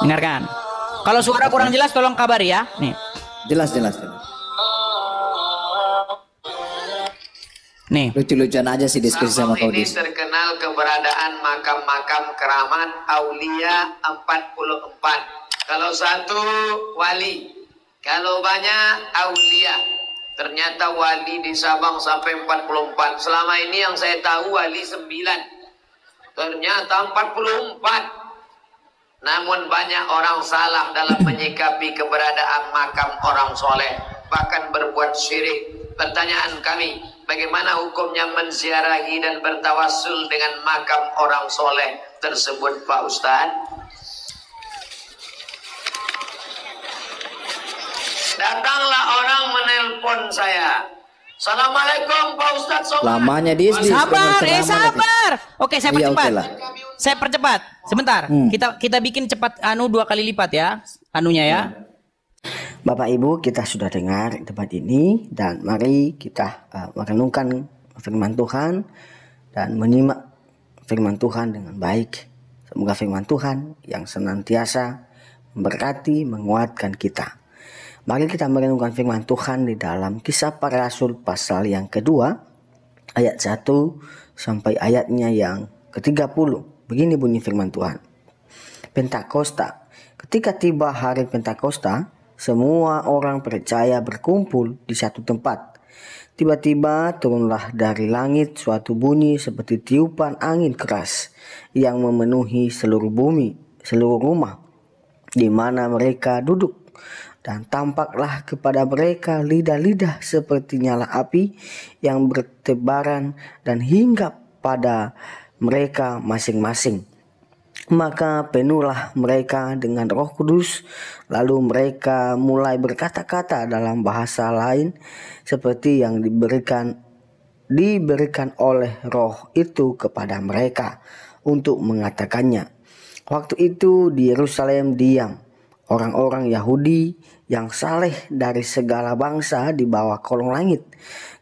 Dengarkan. Kalau suara kurang jelas tolong kabari ya. Nih. Jelas. Nih. Lucu-lucuan aja sih diskusi sama kau. Ini terkenal keberadaan makam-makam keramat aulia 44. Kalau satu wali, kalau banyak aulia. Ternyata wali di Sabang sampai 44. Selama ini yang saya tahu wali 9. Ternyata 44. Namun banyak orang salah dalam menyikapi keberadaan makam orang soleh. Bahkan berbuat syirik. Pertanyaan kami, bagaimana hukumnya menziarahi dan bertawassul dengan makam orang soleh tersebut, Pak Ustadz? Datanglah orang menelpon saya. Assalamualaikum Pak Ustadz Somad. Lamanya dis. Sabar, sabar. Oke, saya Iya, percepat. oke lah. Saya percepat. Sebentar. Kita bikin cepat 2 kali lipat ya. Anunya ya. Bapak Ibu, kita sudah dengar debat ini dan mari kita merenungkan firman Tuhan dan menyimak firman Tuhan dengan baik. Semoga firman Tuhan yang senantiasa memberkati, menguatkan kita. Mari kita merenungkan firman Tuhan di dalam Kisah Para Rasul pasal yang kedua, ayat 1 sampai ayatnya yang ke-30. Begini bunyi firman Tuhan. Pentakosta. Ketika tiba hari Pentakosta, semua orang percaya berkumpul di satu tempat. Tiba-tiba turunlah dari langit suatu bunyi seperti tiupan angin keras yang memenuhi seluruh bumi, seluruh rumah di mana mereka duduk. Dan tampaklah kepada mereka lidah-lidah seperti nyala api yang bertebaran dan hinggap pada mereka masing-masing. Maka penuhlah mereka dengan Roh Kudus, lalu mereka mulai berkata-kata dalam bahasa lain seperti yang diberikan oleh Roh itu kepada mereka untuk mengatakannya. Waktu itu di Yerusalem diam orang-orang Yahudi yang saleh dari segala bangsa di bawah kolong langit.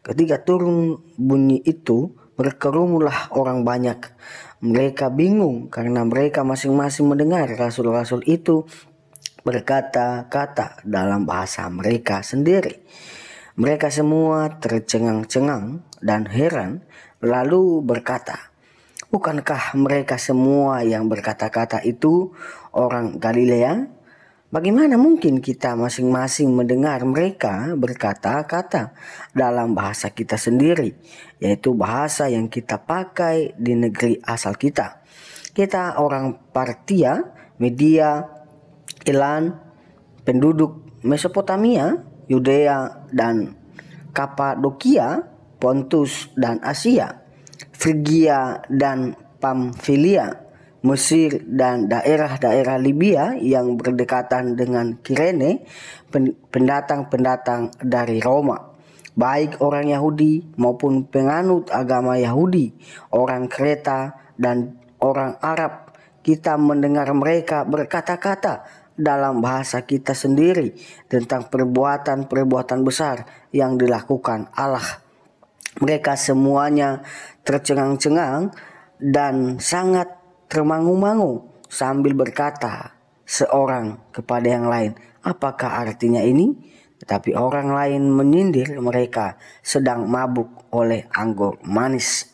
Ketika turun bunyi itu, berkerumunlah orang banyak. Mereka bingung karena mereka masing-masing mendengar rasul-rasul itu berkata-kata dalam bahasa mereka sendiri. Mereka semua tercengang-cengang dan heran, lalu berkata, "Bukankah mereka semua yang berkata-kata itu orang Galilea? Bagaimana mungkin kita masing-masing mendengar mereka berkata-kata dalam bahasa kita sendiri, yaitu bahasa yang kita pakai di negeri asal kita? Kita orang Partia, Media, Elam, penduduk Mesopotamia, Yudea dan Kapadokia, Pontus dan Asia, Frigia dan Pamfilia, Mesir dan daerah-daerah Libya yang berdekatan dengan Kirene, pendatang-pendatang dari Roma, baik orang Yahudi maupun penganut agama Yahudi, orang Kreta dan orang Arab. Kita mendengar mereka berkata-kata dalam bahasa kita sendiri tentang perbuatan-perbuatan besar yang dilakukan Allah. Mereka semuanya tercengang-cengang dan sangat termangu-mangu sambil berkata seorang kepada yang lain, "Apakah artinya ini?" Tetapi orang lain menyindir mereka sedang mabuk oleh anggur manis.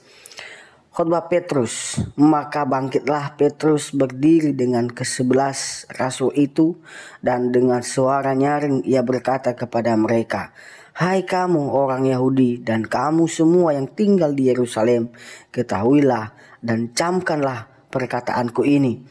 Khotbah Petrus. Maka bangkitlah Petrus berdiri dengan ke-11 rasul itu, dan dengan suara nyaring ia berkata kepada mereka, "Hai kamu orang Yahudi dan kamu semua yang tinggal di Yerusalem, ketahuilah dan camkanlah perkataanku ini.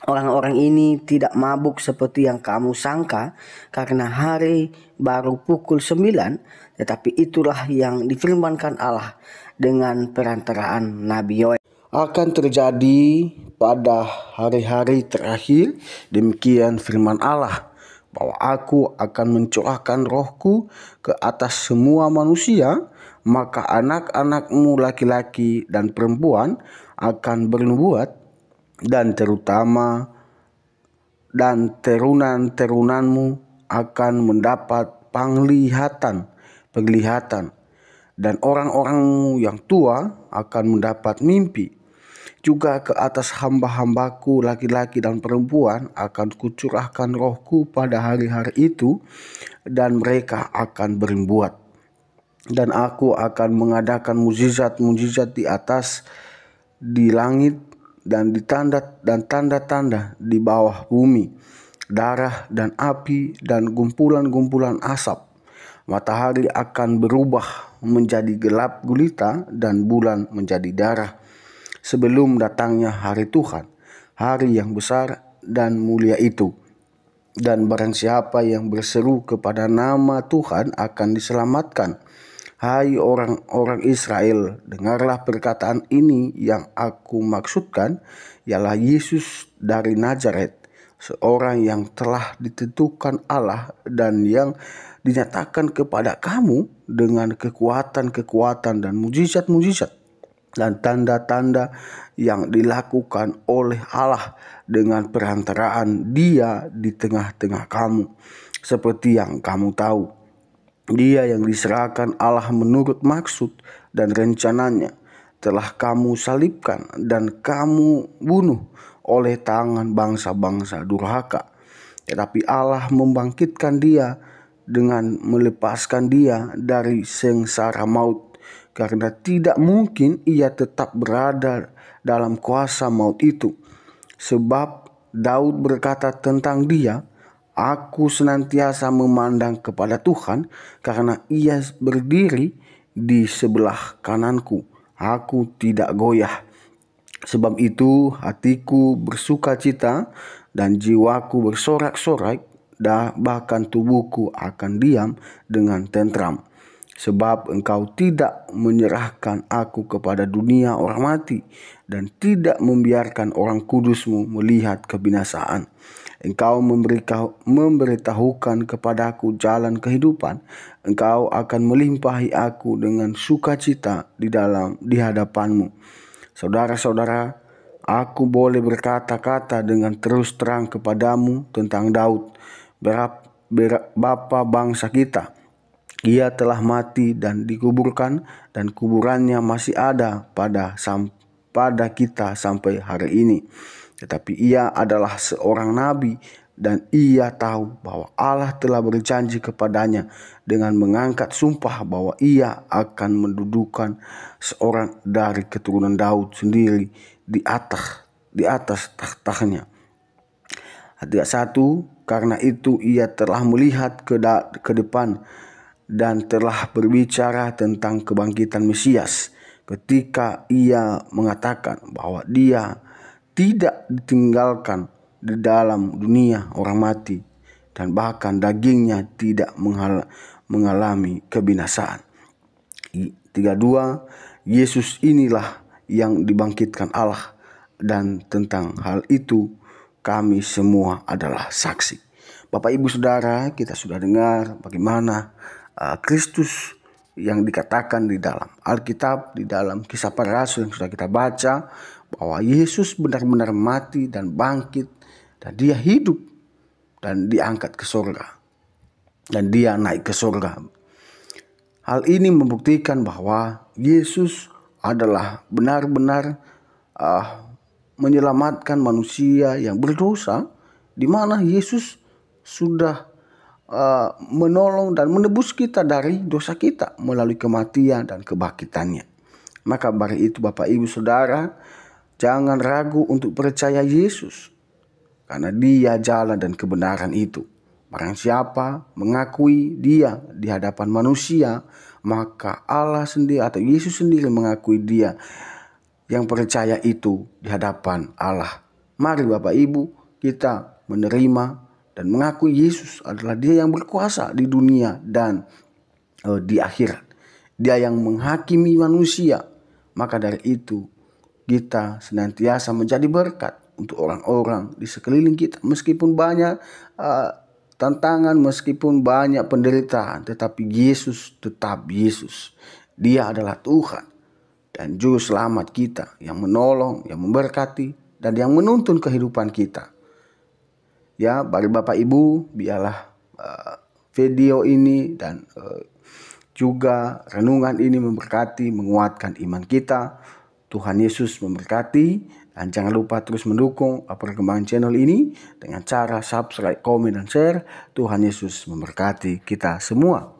Orang-orang ini tidak mabuk seperti yang kamu sangka, karena hari baru pukul 9, tetapi itulah yang difirmankan Allah dengan perantaraan Nabi Yoel akan terjadi pada hari-hari terakhir. Demikian firman Allah, bahwa aku akan mencurahkan rohku ke atas semua manusia, maka anak-anakmu laki-laki dan perempuan akan bernubuat, dan terunan-terunanmu akan mendapat penglihatan, dan orang-orangmu yang tua akan mendapat mimpi. Juga ke atas hamba-hambaku laki-laki dan perempuan akan kucurahkan rohku pada hari-hari itu, dan mereka akan bernubuat. Dan aku akan mengadakan mujizat-mujizat di langit dan tanda-tanda di bawah bumi, darah dan api dan gumpulan-gumpulan asap. Matahari akan berubah menjadi gelap gulita dan bulan menjadi darah, sebelum datangnya hari Tuhan, hari yang besar dan mulia itu. Dan barang siapa yang berseru kepada nama Tuhan akan diselamatkan. Hai orang-orang Israel, dengarlah perkataan ini yang aku maksudkan, ialah Yesus dari Nazaret, seorang yang telah ditentukan Allah dan yang dinyatakan kepada kamu dengan kekuatan-kekuatan dan mujizat-mujizat dan tanda-tanda yang dilakukan oleh Allah dengan perantaraan Dia di tengah-tengah kamu. Seperti yang kamu tahu, Dia yang diserahkan Allah menurut maksud dan rencananya telah kamu salibkan dan kamu bunuh oleh tangan bangsa-bangsa durhaka. Tetapi Allah membangkitkan Dia dengan melepaskan Dia dari sengsara maut, karena tidak mungkin Ia tetap berada dalam kuasa maut itu. Sebab Daud berkata tentang Dia, "Aku senantiasa memandang kepada Tuhan, karena Ia berdiri di sebelah kananku. Aku tidak goyah. Sebab itu hatiku bersuka cita dan jiwaku bersorak-sorai, bahkan tubuhku akan diam dengan tentram. Sebab Engkau tidak menyerahkan aku kepada dunia orang mati, dan tidak membiarkan orang kudus-Mu melihat kebinasaan. Engkau memberitahukan kepadaku jalan kehidupan. Engkau akan melimpahi aku dengan sukacita di hadapan-Mu. Saudara-saudara, aku boleh berkata-kata dengan terus terang kepadamu tentang Daud, bapa bangsa kita. Ia telah mati dan dikuburkan, dan kuburannya masih ada pada kita sampai hari ini. Tetapi ia adalah seorang nabi, dan ia tahu bahwa Allah telah berjanji kepadanya dengan mengangkat sumpah bahwa ia akan mendudukan seorang dari keturunan Daud sendiri di atas tahtanya. Ayat 1, karena itu ia telah melihat ke depan dan telah berbicara tentang kebangkitan Mesias, ketika ia mengatakan bahwa Dia tidak ditinggalkan di dalam dunia orang mati, dan bahkan dagingnya tidak mengalami kebinasaan. 32, Yesus inilah yang dibangkitkan Allah, dan tentang hal itu kami semua adalah saksi. Bapak Ibu Saudara, kita sudah dengar bagaimana Kristus yang dikatakan di dalam Alkitab, di dalam Kisah Para Rasul yang sudah kita baca, bahwa Yesus benar-benar mati dan bangkit, dan Dia hidup dan diangkat ke surga, dan Dia naik ke surga. Hal ini membuktikan bahwa Yesus adalah benar-benar menyelamatkan manusia yang berdosa, di mana Yesus sudah menolong dan menebus kita dari dosa kita melalui kematian dan kebangkitannya. Maka dari itu Bapak Ibu Saudara, jangan ragu untuk percaya Yesus, karena Dia jalan dan kebenaran itu. Barang siapa mengakui Dia di hadapan manusia, maka Allah sendiri atau Yesus sendiri mengakui dia yang percaya itu di hadapan Allah. Mari Bapak Ibu, kita menerima dan mengakui Yesus adalah Dia yang berkuasa di dunia dan di akhirat. Dia yang menghakimi manusia. Maka dari itu kita senantiasa menjadi berkat untuk orang-orang di sekeliling kita. Meskipun banyak tantangan, meskipun banyak penderitaan, tetapi Yesus tetap Yesus. Dia adalah Tuhan dan Juru Selamat kita, yang menolong, yang memberkati, dan yang menuntun kehidupan kita. Ya, bagi Bapak Ibu, biarlah video ini dan juga renungan ini memberkati, menguatkan iman kita. Tuhan Yesus memberkati, dan jangan lupa terus mendukung perkembangan channel ini dengan cara subscribe, komen, dan share. Tuhan Yesus memberkati kita semua.